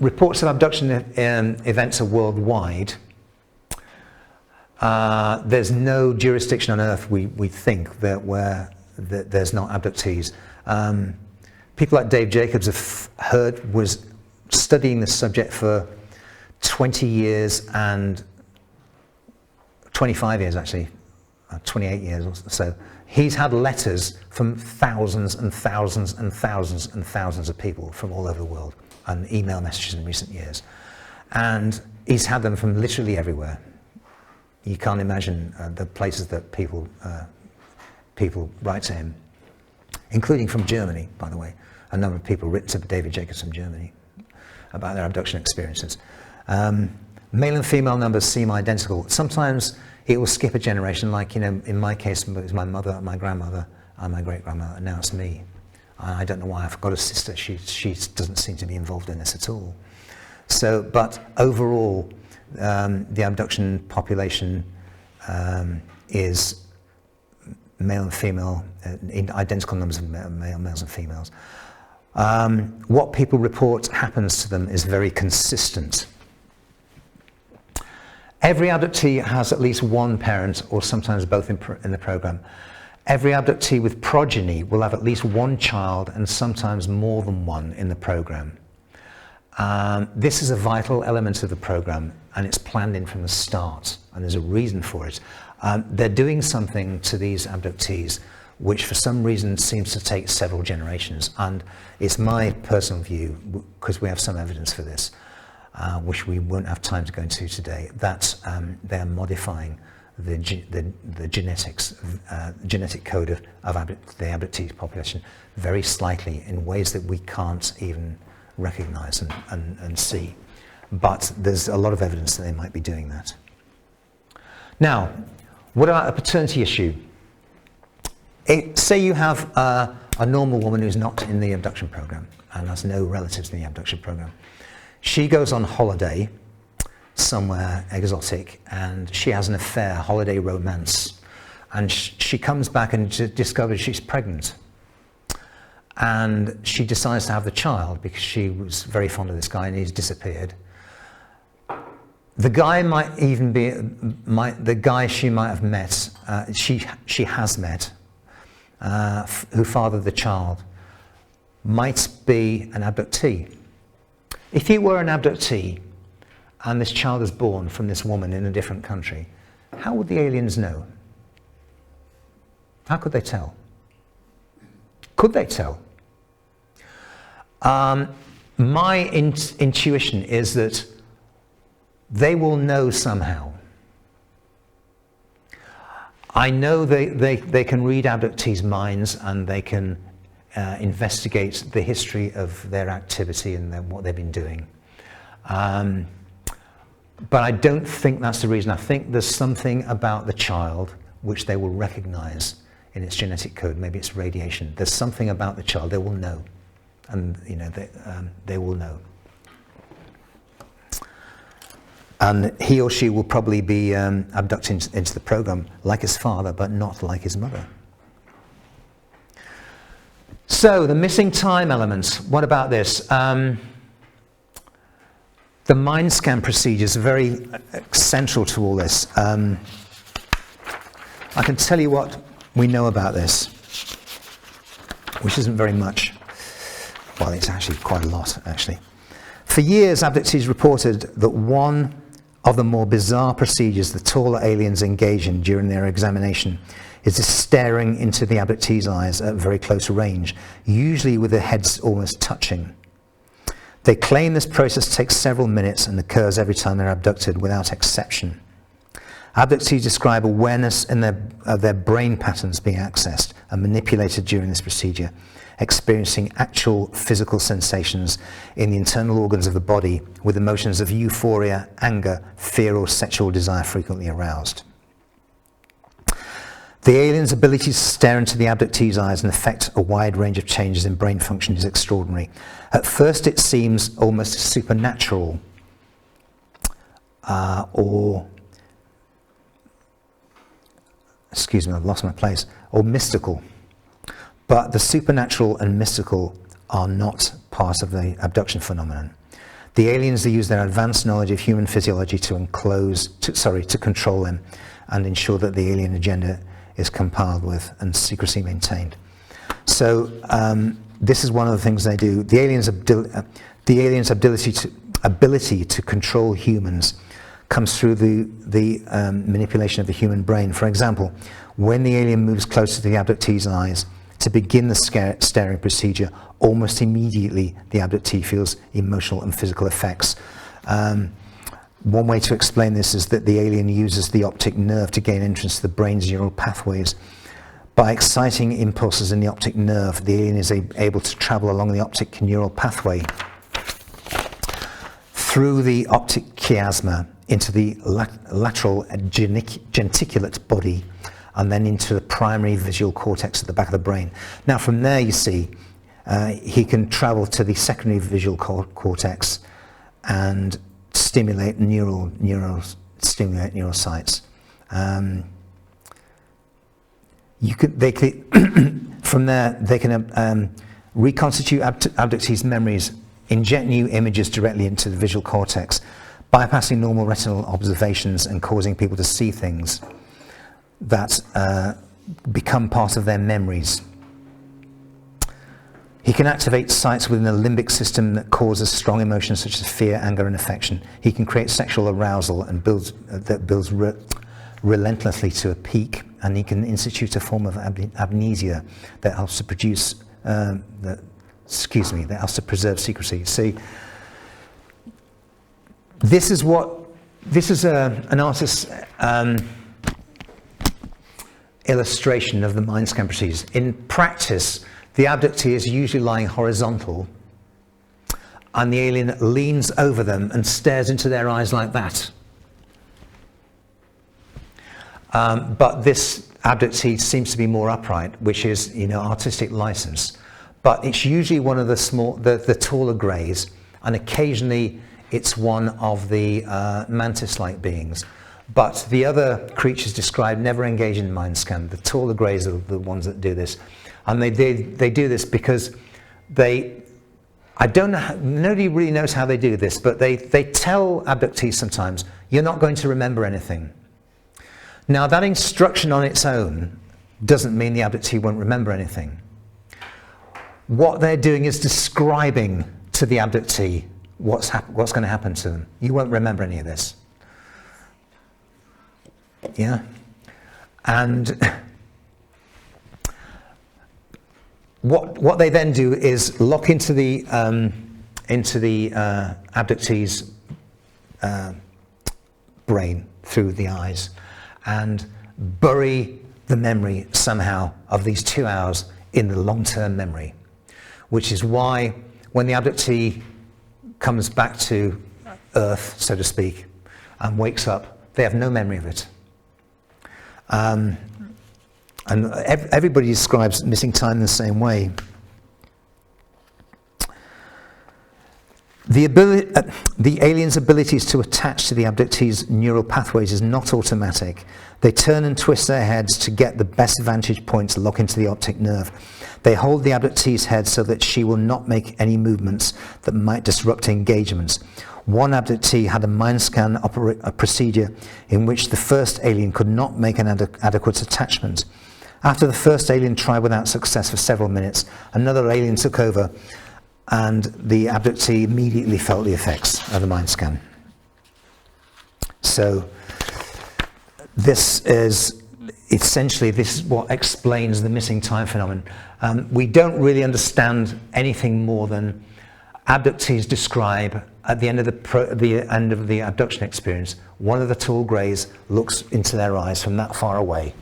Reports of abduction events are worldwide. There's no jurisdiction on Earth, we think, where there's not abductees. People like Dave Jacobs was studying this subject for 20 years and 25 years actually, 28 years or so. He's had letters from thousands and thousands and thousands and thousands of people from all over the world, and email messages in recent years. And he's had them from literally everywhere. You can't imagine the places that people write to him, including from Germany, by the way. A number of people written to David Jacobs from Germany about their abduction experiences. Male and female numbers seem identical. Sometimes it will skip a generation, like, in my case, it was my mother, my grandmother, and my great-grandmother, and now it's me. I don't know why. I've got a sister. She doesn't seem to be involved in this at all. So, but overall, the abduction population is male and female, in identical numbers of males and females. What people report happens to them is very consistent. Every abductee has at least one parent, or sometimes both in the program. Every abductee with progeny will have at least one child, and sometimes more than one in the program. This is a vital element of the program, and it's planned in from the start, and there's a reason for it. They're doing something to these abductees which for some reason seems to take several generations, and it's my personal view, because we have some evidence for this, which we won't have time to go into today, that they're modifying the genetic code of the abductee population very slightly in ways that we can't even recognize and see. But there's a lot of evidence that they might be doing that. Now, what about a paternity issue? Say you have a normal woman who's not in the abduction program and has no relatives in the abduction program. She goes on holiday somewhere exotic, and she has an affair, holiday romance, and she comes back and discovers she's pregnant. And she decides to have the child because she was very fond of this guy and he's disappeared. The guy might even be, the guy she might have met, she has met, who fathered the child, might be an abductee. If he were an abductee and this child is born from this woman in a different country, how would the aliens know? How could they tell? Could they tell? My intuition is that they will know somehow. I know they can read abductees' minds, and they can investigate the history of their activity and what they've been doing. But I don't think that's the reason. I think there's something about the child which they will recognize in its genetic code. Maybe it's radiation. There's something about the child they will know, and they will know. And he or she will probably be abducted into the program like his father, but not like his mother. So the missing time elements. What about this? The mind scan procedures are very central to all this. I can tell you what we know about this, which isn't very much. Well, it's actually quite a lot, actually. For years, abductees reported that one of the more bizarre procedures the taller aliens engage in during their examination is this staring into the abductee's eyes at very close range, usually with their heads almost touching. They claim this process takes several minutes and occurs every time they're abducted without exception. Abductees describe awareness of their brain patterns being accessed and manipulated during this procedure, experiencing actual physical sensations in the internal organs of the body, with emotions of euphoria, anger, fear, or sexual desire frequently aroused. The alien's ability to stare into the abductee's eyes and affect a wide range of changes in brain function is extraordinary. At first it seems almost supernatural or mystical. But the supernatural and mystical are not part of the abduction phenomenon. The aliens use their advanced knowledge of human physiology to control them and ensure that the alien agenda is complied with and secrecy maintained. So this is one of the things they do. The aliens' ability to control humans comes through the manipulation of the human brain. For example, when the alien moves close to the abductee's eyes to begin the staring procedure, almost immediately the abductee feels emotional and physical effects. One way to explain this is that the alien uses the optic nerve to gain entrance to the brain's neural pathways. By exciting impulses in the optic nerve, the alien is able to travel along the optic neural pathway through the optic chiasma into the lateral genticulate body, and then into the primary visual cortex at the back of the brain. Now from there, you see, he can travel to the secondary visual cortex and stimulate neural sites. From there, they can reconstitute abductees' memories, inject new images directly into the visual cortex, bypassing normal retinal observations and causing people to see things that become part of their memories. He can activate sites within the limbic system that causes strong emotions such as fear, anger, and affection. He can create sexual arousal and builds relentlessly to a peak, and he can institute a form of amnesia that helps to produce, that helps to preserve secrecy. See, this is an artist's illustration of the mind scan procedures. In practice, the abductee is usually lying horizontal, and the alien leans over them and stares into their eyes like that. But this abductee seems to be more upright, which is, artistic license. But it's usually one of the taller greys, and occasionally it's one of the mantis-like beings. But the other creatures described never engage in mind scan. The taller greys are the ones that do this. And they do this because nobody really knows how they do this, but they tell abductees sometimes, you're not going to remember anything. Now that instruction on its own doesn't mean the abductee won't remember anything. What they're doing is describing to the abductee what's going to happen to them. You won't remember any of this. Yeah? And what they then do is lock into the abductee's brain through the eyes and bury the memory somehow of these 2 hours in the long-term memory, which is why when the abductee comes back to Earth, so to speak, and wakes up, they have no memory of it. And everybody describes missing time in the same way. The aliens' abilities to attach to the abductees' neural pathways is not automatic. They turn and twist their heads to get the best vantage point to lock into the optic nerve. They hold the abductee's head so that she will not make any movements that might disrupt engagements. One abductee had a mind scan procedure in which the first alien could not make an adequate attachment. After the first alien tried without success for several minutes, another alien took over, and the abductee immediately felt the effects of the mind scan. So this is what explains the missing time phenomenon. We don't really understand anything more than abductees describe at the end of the abduction experience. One of the tall greys looks into their eyes from that far away,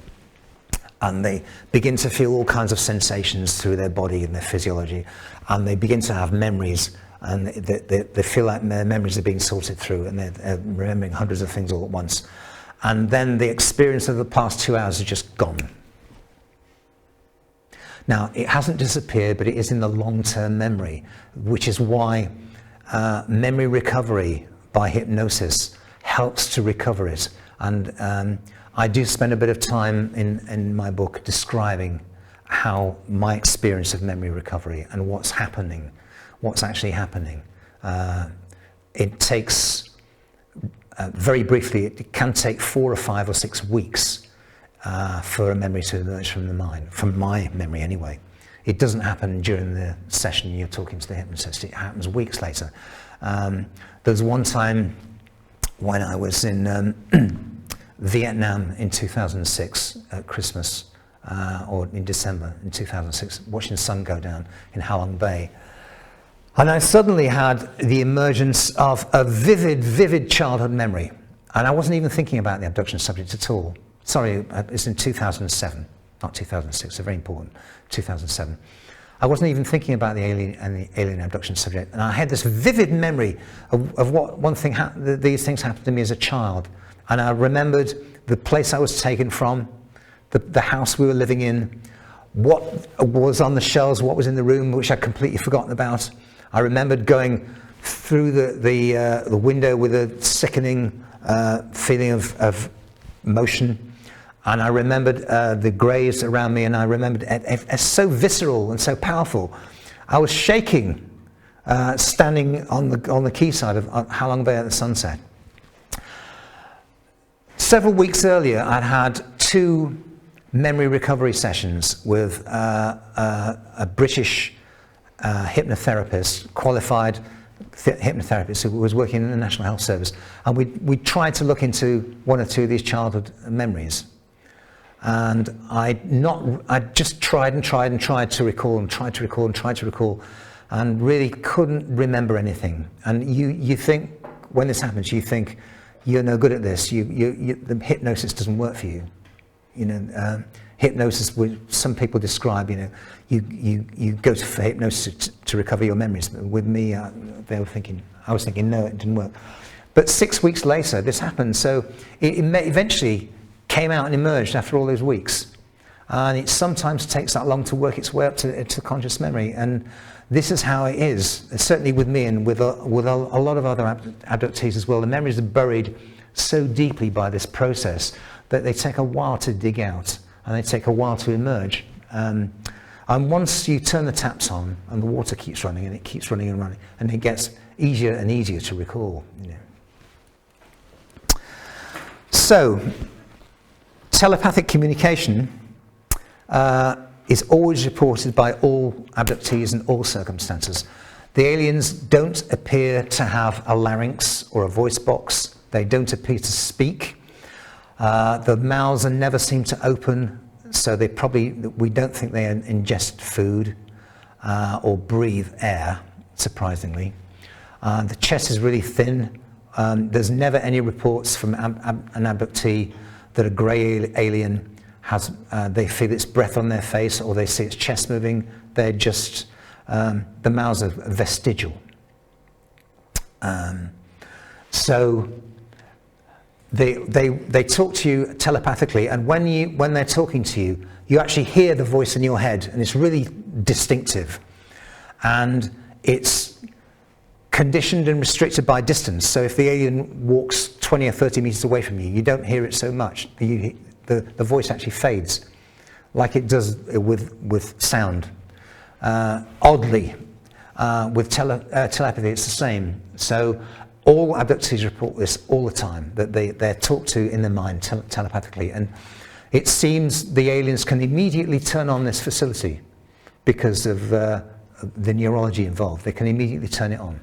and they begin to feel all kinds of sensations through their body and their physiology, and they begin to have memories, and they feel like their memories are being sorted through, and they're remembering hundreds of things all at once. And then the experience of the past 2 hours is just gone. Now, it hasn't disappeared, but it is in the long-term memory, which is why memory recovery by hypnosis helps to recover it. And I do spend a bit of time in my book describing how my experience of memory recovery and what's happening, what's actually happening. It takes, very briefly, it can take 4 or 5 or 6 weeks for a memory to emerge from the mind, from my memory anyway. It doesn't happen during the session you're talking to the hypnotist, it happens weeks later. There was one time when I was in Vietnam in 2006 at Christmas, or in December in 2006, watching the sun go down in Ha Long Bay. And I suddenly had the emergence of a vivid childhood memory. And I wasn't even thinking about the abduction subject at all. Sorry, it's in 2007, not 2006, so very important, 2007. I wasn't even thinking about the alien abduction subject. And I had this vivid memory of what these things happened to me as a child. And I remembered the place I was taken from, the house we were living in, what was on the shelves, what was in the room, which I'd completely forgotten about. I remembered going through the window with a sickening feeling of motion. And I remembered the greys around me, and I remembered it's so visceral and so powerful. I was shaking, standing on the quayside of Ha Long Bay at the sunset. Several weeks earlier, I'd had 2 memory recovery sessions with a British hypnotherapist, qualified hypnotherapist who was working in the National Health Service, and we tried to look into 1 or 2 of these childhood memories. And I just tried to recall, and really couldn't remember anything. And you think, when this happens, you think you're no good at this. The hypnosis doesn't work for you. Hypnosis, some people describe, you go for hypnosis to recover your memories. But with me, I was thinking, no, it didn't work. But 6 weeks later, this happened. So it eventually came out and emerged after all those weeks. And it sometimes takes that long to work its way up to conscious memory. And this is how it is, certainly with me and with a lot of other abductees as well. The memories are buried so deeply by this process that they take a while to dig out, and they take a while to emerge. And once you turn the taps on and the water keeps running, and it keeps running and running, and it gets easier and easier to recall. So, telepathic communication is always reported by all abductees in all circumstances. The aliens don't appear to have a larynx or a voice box. They don't appear to speak. The mouths never seem to open, so we don't think they ingest food or breathe air, surprisingly. The chest is really thin. There's never any reports from an abductee that a grey alien they feel its breath on their face, or they see its chest moving. They're just, the mouths are vestigial. So they talk to you telepathically, and when they're talking to you, you actually hear the voice in your head, and it's really distinctive. And it's conditioned and restricted by distance. So if the alien walks 20 or 30 meters away from you, you don't hear it so much. The voice actually fades, like it does with sound. Oddly, with telepathy, it's the same. So all abductees report this all the time, that they're talked to in their mind telepathically. And it seems the aliens can immediately turn on this facility because of the neurology involved. They can immediately turn it on.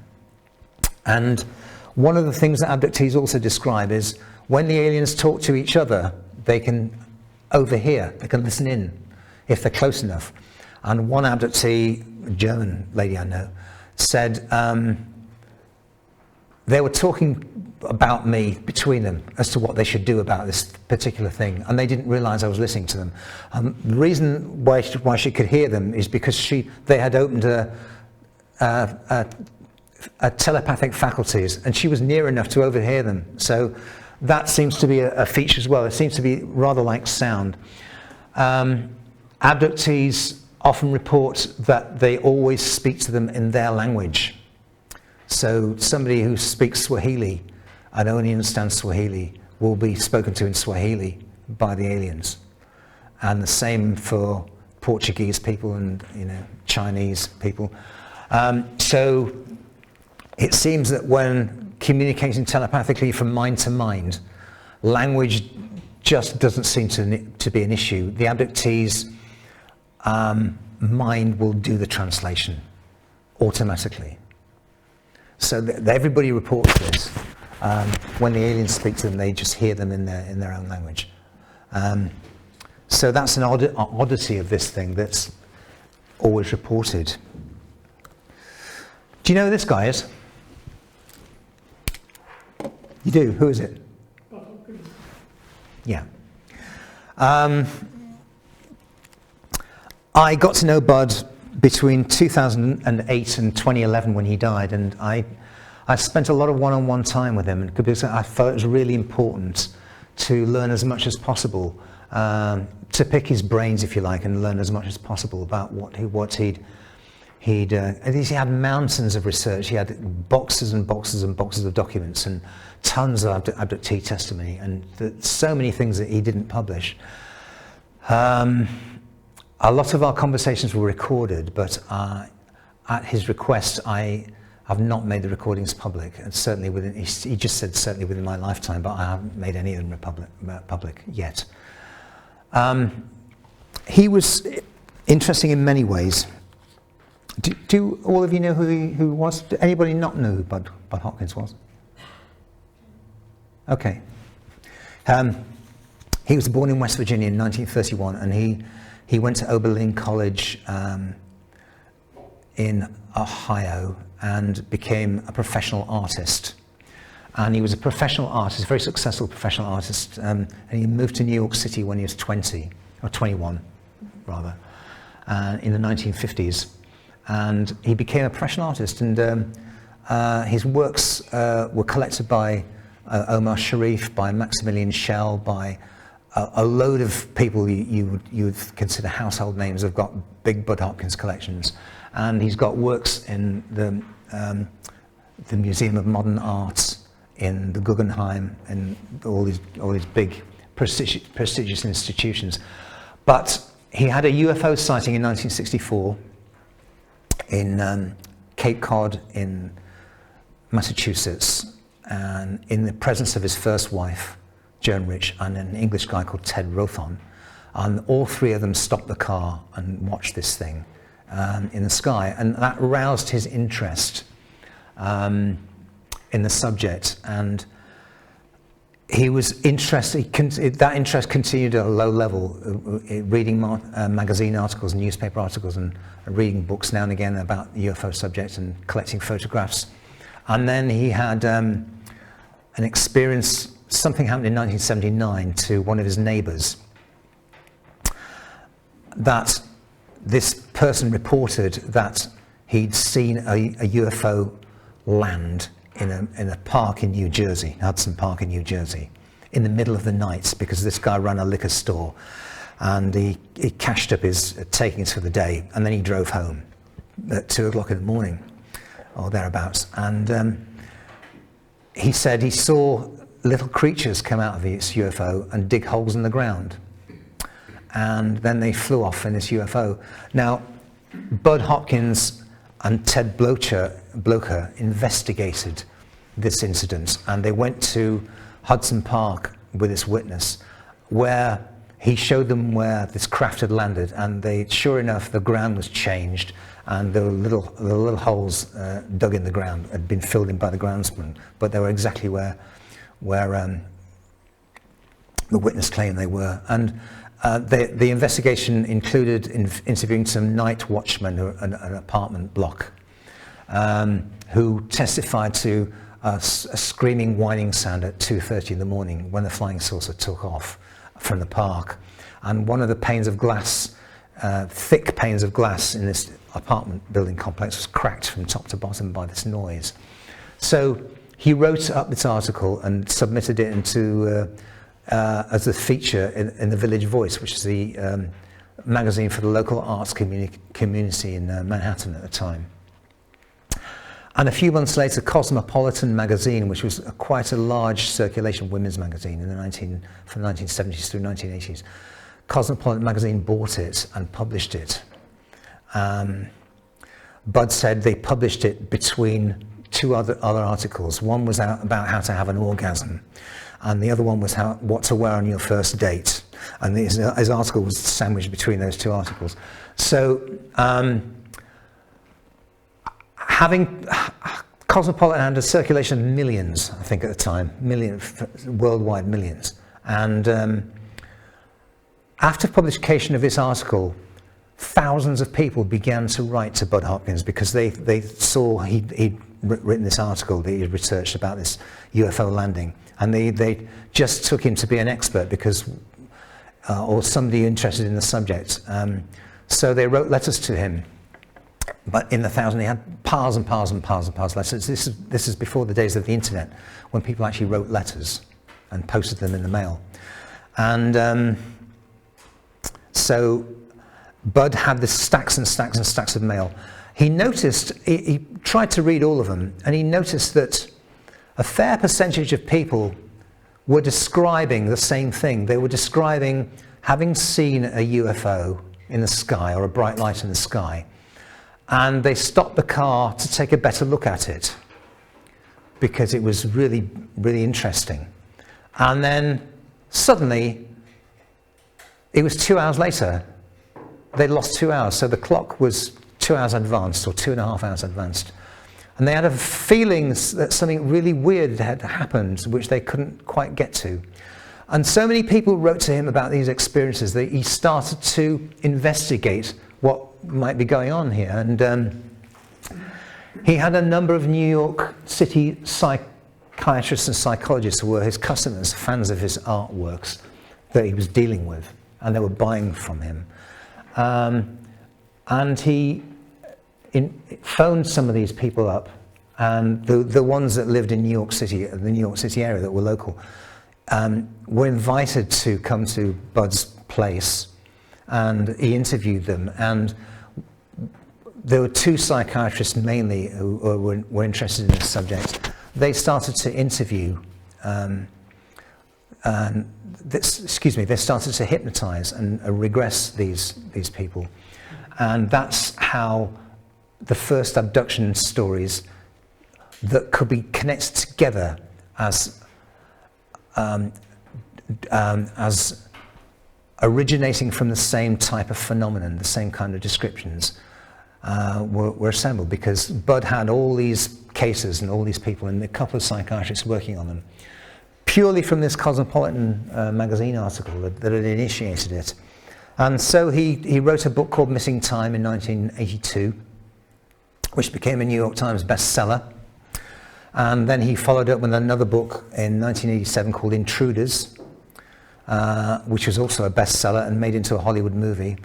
And one of the things that abductees also describe is when the aliens talk to each other, they can overhear, they can listen in if they're close enough. And one abductee, a German lady I know, said they were talking about me between them as to what they should do about this particular thing, and they didn't realize I was listening to them. The reason why she could hear them is because they had opened a telepathic faculties, and she was near enough to overhear them. So that seems to be a feature as well. It seems to be rather like sound. Abductees often report that they always speak to them in their language. So somebody who speaks Swahili and only understands Swahili will be spoken to in Swahili by the aliens. And the same for Portuguese people and Chinese people. So it seems that when communicating telepathically from mind to mind, language just doesn't seem to be an issue. The abductees' mind will do the translation automatically. So everybody reports this. When the aliens speak to them, they just hear them in their own language. So that's an oddity of this thing that's always reported. Do you know who this guy is? You do? Who is it? Yeah. I got to know Bud between 2008 and 2011 when he died, and I spent a lot of one-on-one time with him because I felt it was really important to learn as much as possible, to pick his brains, if you like, and learn as much as possible about what he'd he had mountains of research. He had boxes and boxes and boxes of documents and tons of abductee testimony, and so many things that he didn't publish. A lot of our conversations were recorded, but at his request, I have not made the recordings public. And certainly he just said certainly within my lifetime, but I haven't made any of them public yet. He was interesting in many ways. Do all of you know who he was? Do anybody not know who Bud Hopkins was? Okay. He was born in West Virginia in 1931, and he went to Oberlin College in Ohio and became a professional artist. And he was a professional artist, a very successful professional artist, and he moved to New York City when he was 20, or 21 rather, in the 1950s. And he became a professional artist, and his works were collected by Omar Sharif, by Maximilian Schell, by a load of people you would consider household names have got big Bud Hopkins collections. And he's got works in the Museum of Modern Art, in the Guggenheim, and all these big prestigious institutions. But he had a UFO sighting in 1964 in Cape Cod in Massachusetts, and in the presence of his first wife, Joan Rich, and an English guy called Ted Rothon. And all three of them stopped the car and watched this thing in the sky, and that roused his interest in the subject, and he was interested. That interest continued at a low level, reading magazine articles, newspaper articles, and reading books now and again about the UFO subject, and collecting photographs. And then he had an experience. Something happened in 1979 to one of his neighbors, that this person reported that he'd seen a UFO land in a park in New Jersey, Hudson Park in New Jersey, in the middle of the night, because this guy ran a liquor store, and he cashed up his takings for the day, and then he drove home at 2 o'clock in the morning, or thereabouts. And he said he saw little creatures come out of this UFO and dig holes in the ground. And then they flew off in this UFO. Now, Bud Hopkins and Ted Blocher investigated this incident, and they went to Hudson Park with this witness, where he showed them where this craft had landed, and sure enough, the ground was changed, and the little holes dug in the ground had been filled in by the groundsman, but they were exactly where the witness claimed they were. And the investigation included interviewing some night watchmen at an apartment block who testified to a screaming, whining sound at 2:30 in the morning when the flying saucer took off from the park. And one of the panes of glass, thick panes of glass in this apartment building complex, was cracked from top to bottom by this noise. So he wrote up this article and submitted it into as a feature in the Village Voice, which is the magazine for the local arts community in Manhattan at the time. And a few months later, Cosmopolitan magazine, which was quite a large circulation women's magazine from the 1970s through 1980s, Cosmopolitan magazine bought it and published it. Bud said they published it between two other articles. One was about how to have an orgasm, and the other one was what to wear on your first date. And his article was sandwiched between those two articles. So having Cosmopolitan had a circulation of millions, I think at the time, worldwide millions. And after publication of this article, thousands of people began to write to Bud Hopkins because they saw he'd written this article that he'd researched about this UFO landing, and they just took him to be an expert because, or somebody interested in the subject. So they wrote letters to him, but in the thousand, he had piles and piles and piles and piles of letters. This is before the days of the internet, when people actually wrote letters and posted them in the mail. And so Bud had this stacks and stacks and stacks of mail. He noticed, he tried to read all of them, and he noticed that a fair percentage of people were describing the same thing. They were describing having seen a UFO in the sky, or a bright light in the sky, and they stopped the car to take a better look at it because it was really, really interesting. And then suddenly, it was 2 hours later, they'd lost 2 hours, so the clock was 2 hours advanced, or 2.5 hours advanced. And they had a feeling that something really weird had happened, which they couldn't quite get to. And so many people wrote to him about these experiences that he started to investigate what might be going on here. And he had a number of New York City psychiatrists and psychologists who were his customers, fans of his artworks that he was dealing with, and they were buying from him. And he phoned some of these people up, and the ones that lived in New York City, the New York City area that were local, were invited to come to Bud's place, and he interviewed them. And there were two psychiatrists mainly who were interested in this subject. They started to interview, they started to hypnotize and regress these people. And that's how the first abduction stories that could be connected together as originating from the same type of phenomenon, the same kind of descriptions, were assembled, because Bud had all these cases and all these people and a couple of psychiatrists working on them, purely from this Cosmopolitan magazine article that had initiated it. And so he wrote a book called Missing Time in 1982, which became a New York Times bestseller. And then he followed up with another book in 1987 called Intruders, which was also a bestseller and made into a Hollywood movie.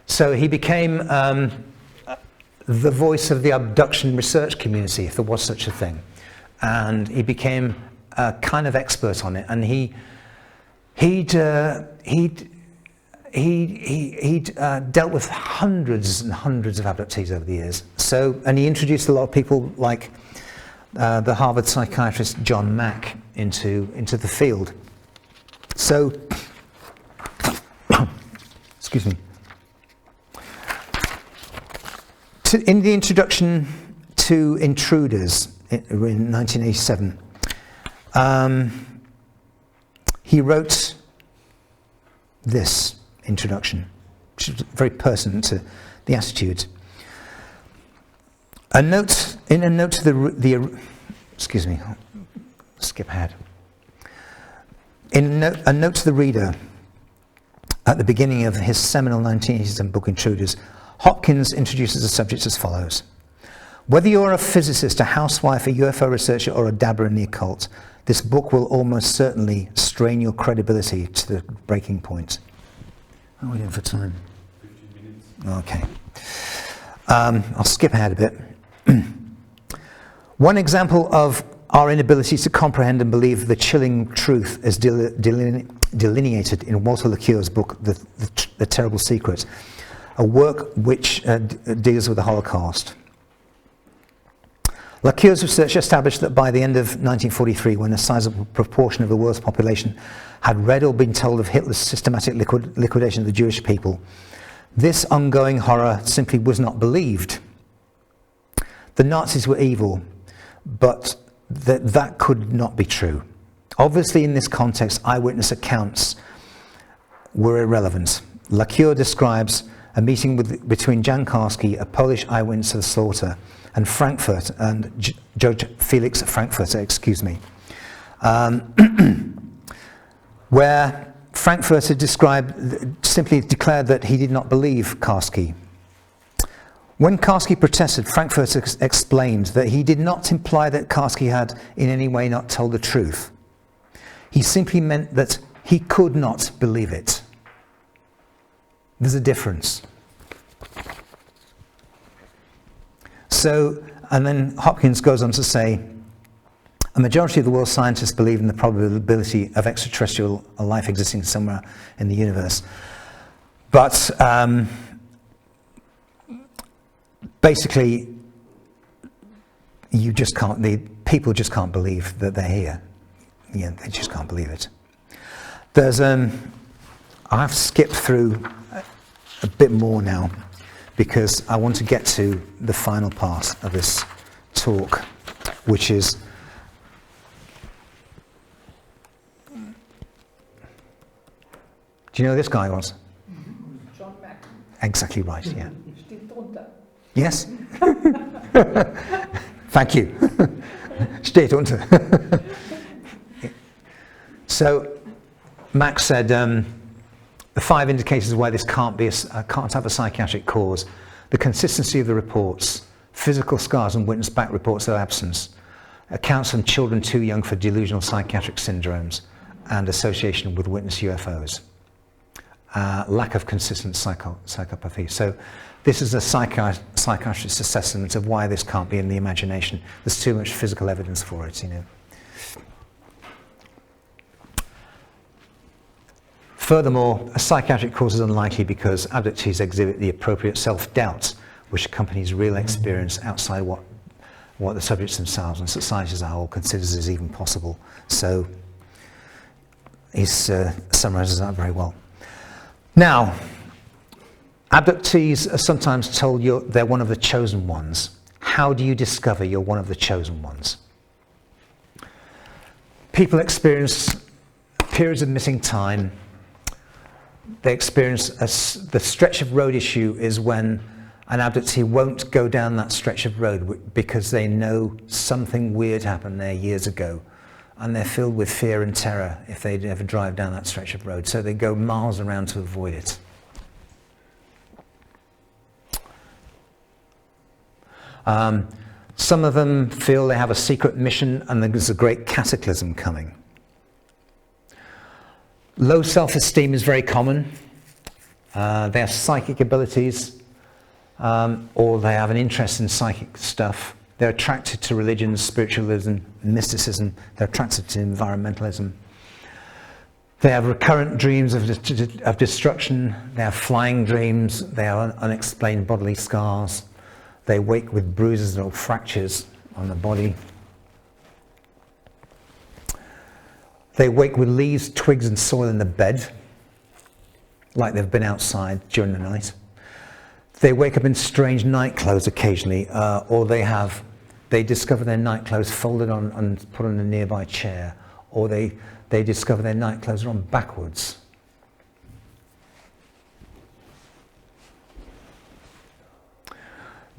So he became the voice of the abduction research community, if there was such a thing. And he became a kind of expert on it. And he'd dealt with hundreds and hundreds of abductees over the years. So, and he introduced a lot of people like the Harvard psychiatrist John Mack into the field. So, excuse me. In the introduction to Intruders in 1987, he wrote this introduction, which is very pertinent to the attitudes. In a note to the excuse me, skip ahead. In a note to the reader at the beginning of his seminal 1987 book Intruders, Hopkins introduces the subject as follows. Whether you're a physicist, a housewife, a UFO researcher, or a dabber in the occult, this book will almost certainly strain your credibility to the breaking point. How are we doing for time? 15 minutes. Okay. I'll skip ahead a bit. One example of our inability to comprehend and believe the chilling truth is delineated in Walter LaCure's book, The Terrible Secret, a work which deals with the Holocaust. LaCure's research established that by the end of 1943, when a sizable proportion of the world's population had read or been told of Hitler's systematic liquidation of the Jewish people, this ongoing horror simply was not believed. The Nazis were evil, but that could not be true. Obviously, in this context, eyewitness accounts were irrelevant. LaCure describes a meeting between Jan Karski, a Polish eyewitness of the slaughter, and Frankfurt, and Judge Felix Frankfurter, excuse me, where Frankfurter simply declared that he did not believe Karski. When Karski protested, Frankfurter explained that he did not imply that Karski had in any way not told the truth. He simply meant that he could not believe it. There's a difference. So, and then Hopkins goes on to say, a majority of the world's scientists believe in the probability of extraterrestrial life existing somewhere in the universe. But basically, people just can't believe that they're here. Yeah, they just can't believe it. There's, I have skipped through a bit more now because I want to get to the final part of this talk, which is do you know who this guy was? John Mack. Exactly right, yeah. Steht drunter. Yes. Thank you. Steht unter. So, Max said the 5 indicators why this can't have a psychiatric cause: the consistency of the reports, physical scars and witness-backed reports of absence, accounts from children too young for delusional psychiatric syndromes, and association with witness UFOs. Lack of consistent psychopathy. So this is a psychiatrist's assessment of why this can't be in the imagination. There's too much physical evidence for it, you know. Furthermore, a psychiatric cause is unlikely because abductees exhibit the appropriate self-doubt which accompanies real experience outside what the subjects themselves and society as a whole considers as even possible. So he summarizes that very well. Now, abductees are sometimes told they're one of the chosen ones. How do you discover you're one of the chosen ones? People experience periods of missing time. They experience the stretch of road issue is when an abductee won't go down that stretch of road because they know something weird happened there years ago, and they're filled with fear and terror if they ever drive down that stretch of road, so they go miles around to avoid it. Some of them feel they have a secret mission and there's a great cataclysm coming. Low self-esteem is very common. They have psychic abilities, or they have an interest in psychic stuff. They're attracted to religion, spiritualism, mysticism. They're attracted to environmentalism. They have recurrent dreams of destruction. They have flying dreams. They have unexplained bodily scars. They wake with bruises or fractures on the body. They wake with leaves, twigs and soil in the bed, like they've been outside during the night. They wake up in strange night clothes occasionally, or they discover their night clothes folded on and put on a nearby chair, or they discover their night clothes are on backwards.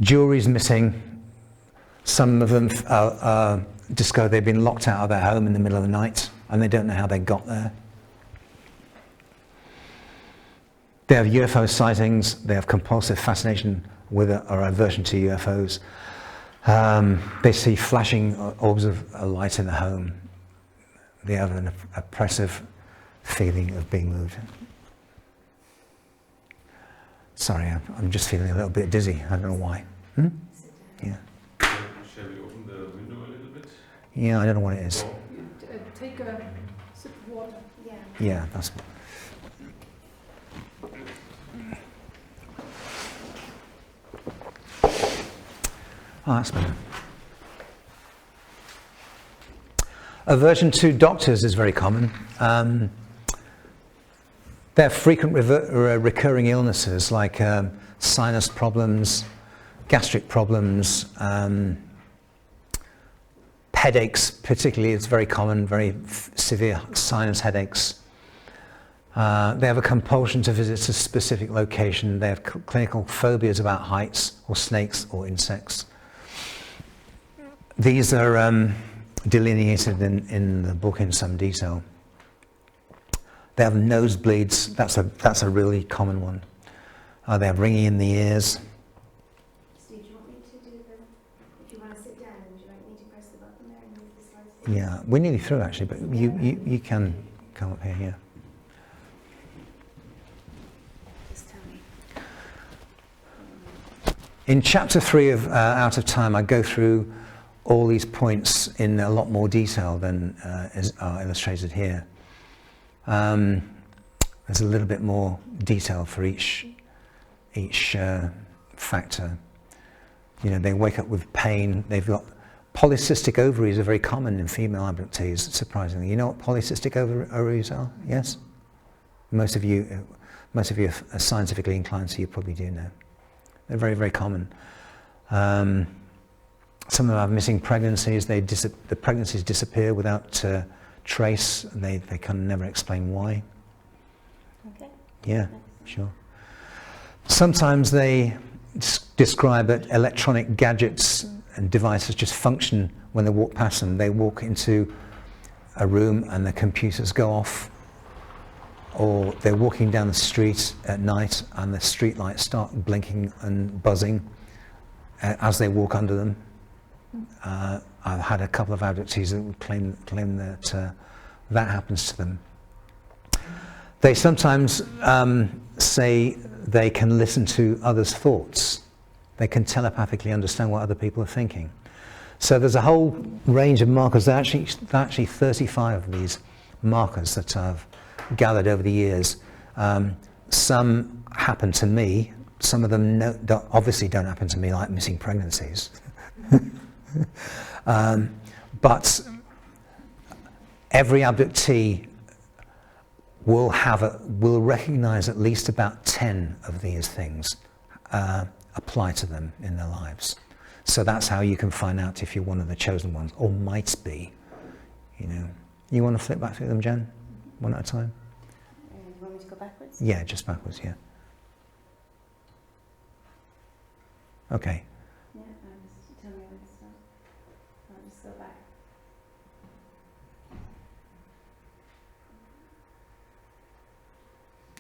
Jewelry's missing. Some of them discover they've been locked out of their home in the middle of the night, and they don't know how they got there. They have UFO sightings. They have compulsive fascination with or aversion to UFOs. They see flashing orbs of light in the home. They have an oppressive feeling of being moved. Sorry, I'm just feeling a little bit dizzy. I don't know why. Yeah. Shall we open the window a little bit? Yeah, I don't know what it is. Take a sip of water. Yeah. Yeah, that's. Oh, that's better. Aversion to doctors is very common. There are frequent recurring illnesses like sinus problems, gastric problems, headaches particularly is very common, very severe sinus headaches. They have a compulsion to visit a specific location. They have clinical phobias about heights or snakes or insects. These are delineated in the book in some detail. They have nosebleeds. That's a really common one. They have ringing in the ears. Steve, do you want me to do if you want to sit down, would you like me to press the button there and move the slides? Yeah, we're nearly through actually, but you can come up here, yeah. Just tell me. In chapter 3 of Out of Time, I go through all these points in a lot more detail than are illustrated here. There's a little bit more detail for each factor. You know, they wake up with pain. They've got polycystic ovaries are very common in female abductees, surprisingly. You know what polycystic ovaries are? Yes? Most of you are scientifically inclined, so you probably do know. They're very, very common. Some of them have missing pregnancies. The pregnancies disappear without trace. They can never explain why. Okay. Yeah, sure. Sometimes they describe that electronic gadgets and devices just function when they walk past them. They walk into a room and the computers go off, or they're walking down the street at night and the street lights start blinking and buzzing as they walk under them. I've had a couple of abductees that would claim that that happens to them. They sometimes say they can listen to others' thoughts. They can telepathically understand what other people are thinking. So there's a whole range of markers. There are actually 35 of these markers that I've gathered over the years. Some happen to me. Some of them obviously don't happen to me, like missing pregnancies. But every abductee will recognize at least about 10 of these things apply to them in their lives. So that's how you can find out if you're one of the chosen ones, or might be. You know, you want to flip back through them, Jen, one at a time? You want me to go backwards? Yeah, just backwards. Yeah. Okay. Yeah, just tell me where to start. I'll just go back.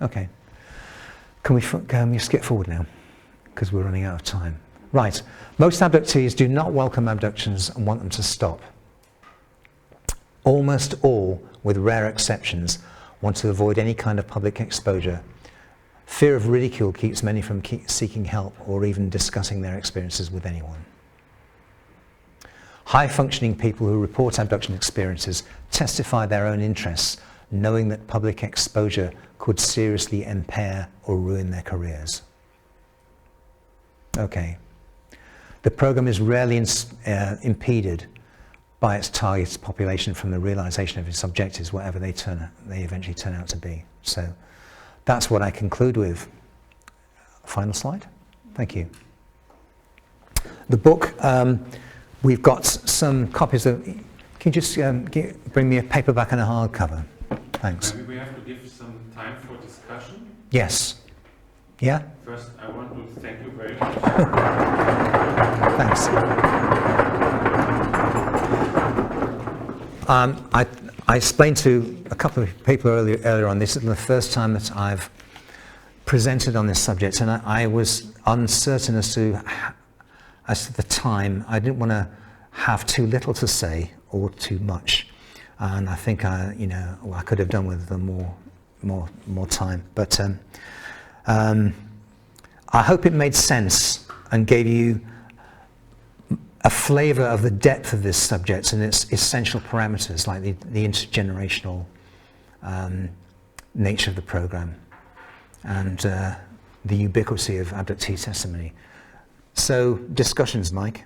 Okay. Can we skip forward now? Because we're running out of time. Right. Most abductees do not welcome abductions and want them to stop. Almost all, with rare exceptions, want to avoid any kind of public exposure Fear of ridicule keeps many from seeking help or even discussing their experiences with anyone. High-functioning people who report abduction experiences testify their own interests, knowing that public exposure could seriously impair or ruin their careers. Okay. The program is rarely impeded by its target population from the realization of its objectives, whatever they eventually turn out to be. So that's what I conclude with. Final slide. Thank you. The book, we've got some copies of. Can you just bring me a paperback and a hardcover? Thanks. Maybe we have to give some time for discussion. Yes. Yeah? First, I want to thank you very much. Thanks. I explained to a couple of people earlier on, this is the first time that I've presented on this subject, and I was uncertain as to the time. I didn't want to have too little to say or too much, and I think I could have done with more time. But I hope it made sense and gave you a flavour of the depth of this subject and its essential parameters, like the intergenerational nature of the programme and the ubiquity of abductee testimony. So, discussions, Mike?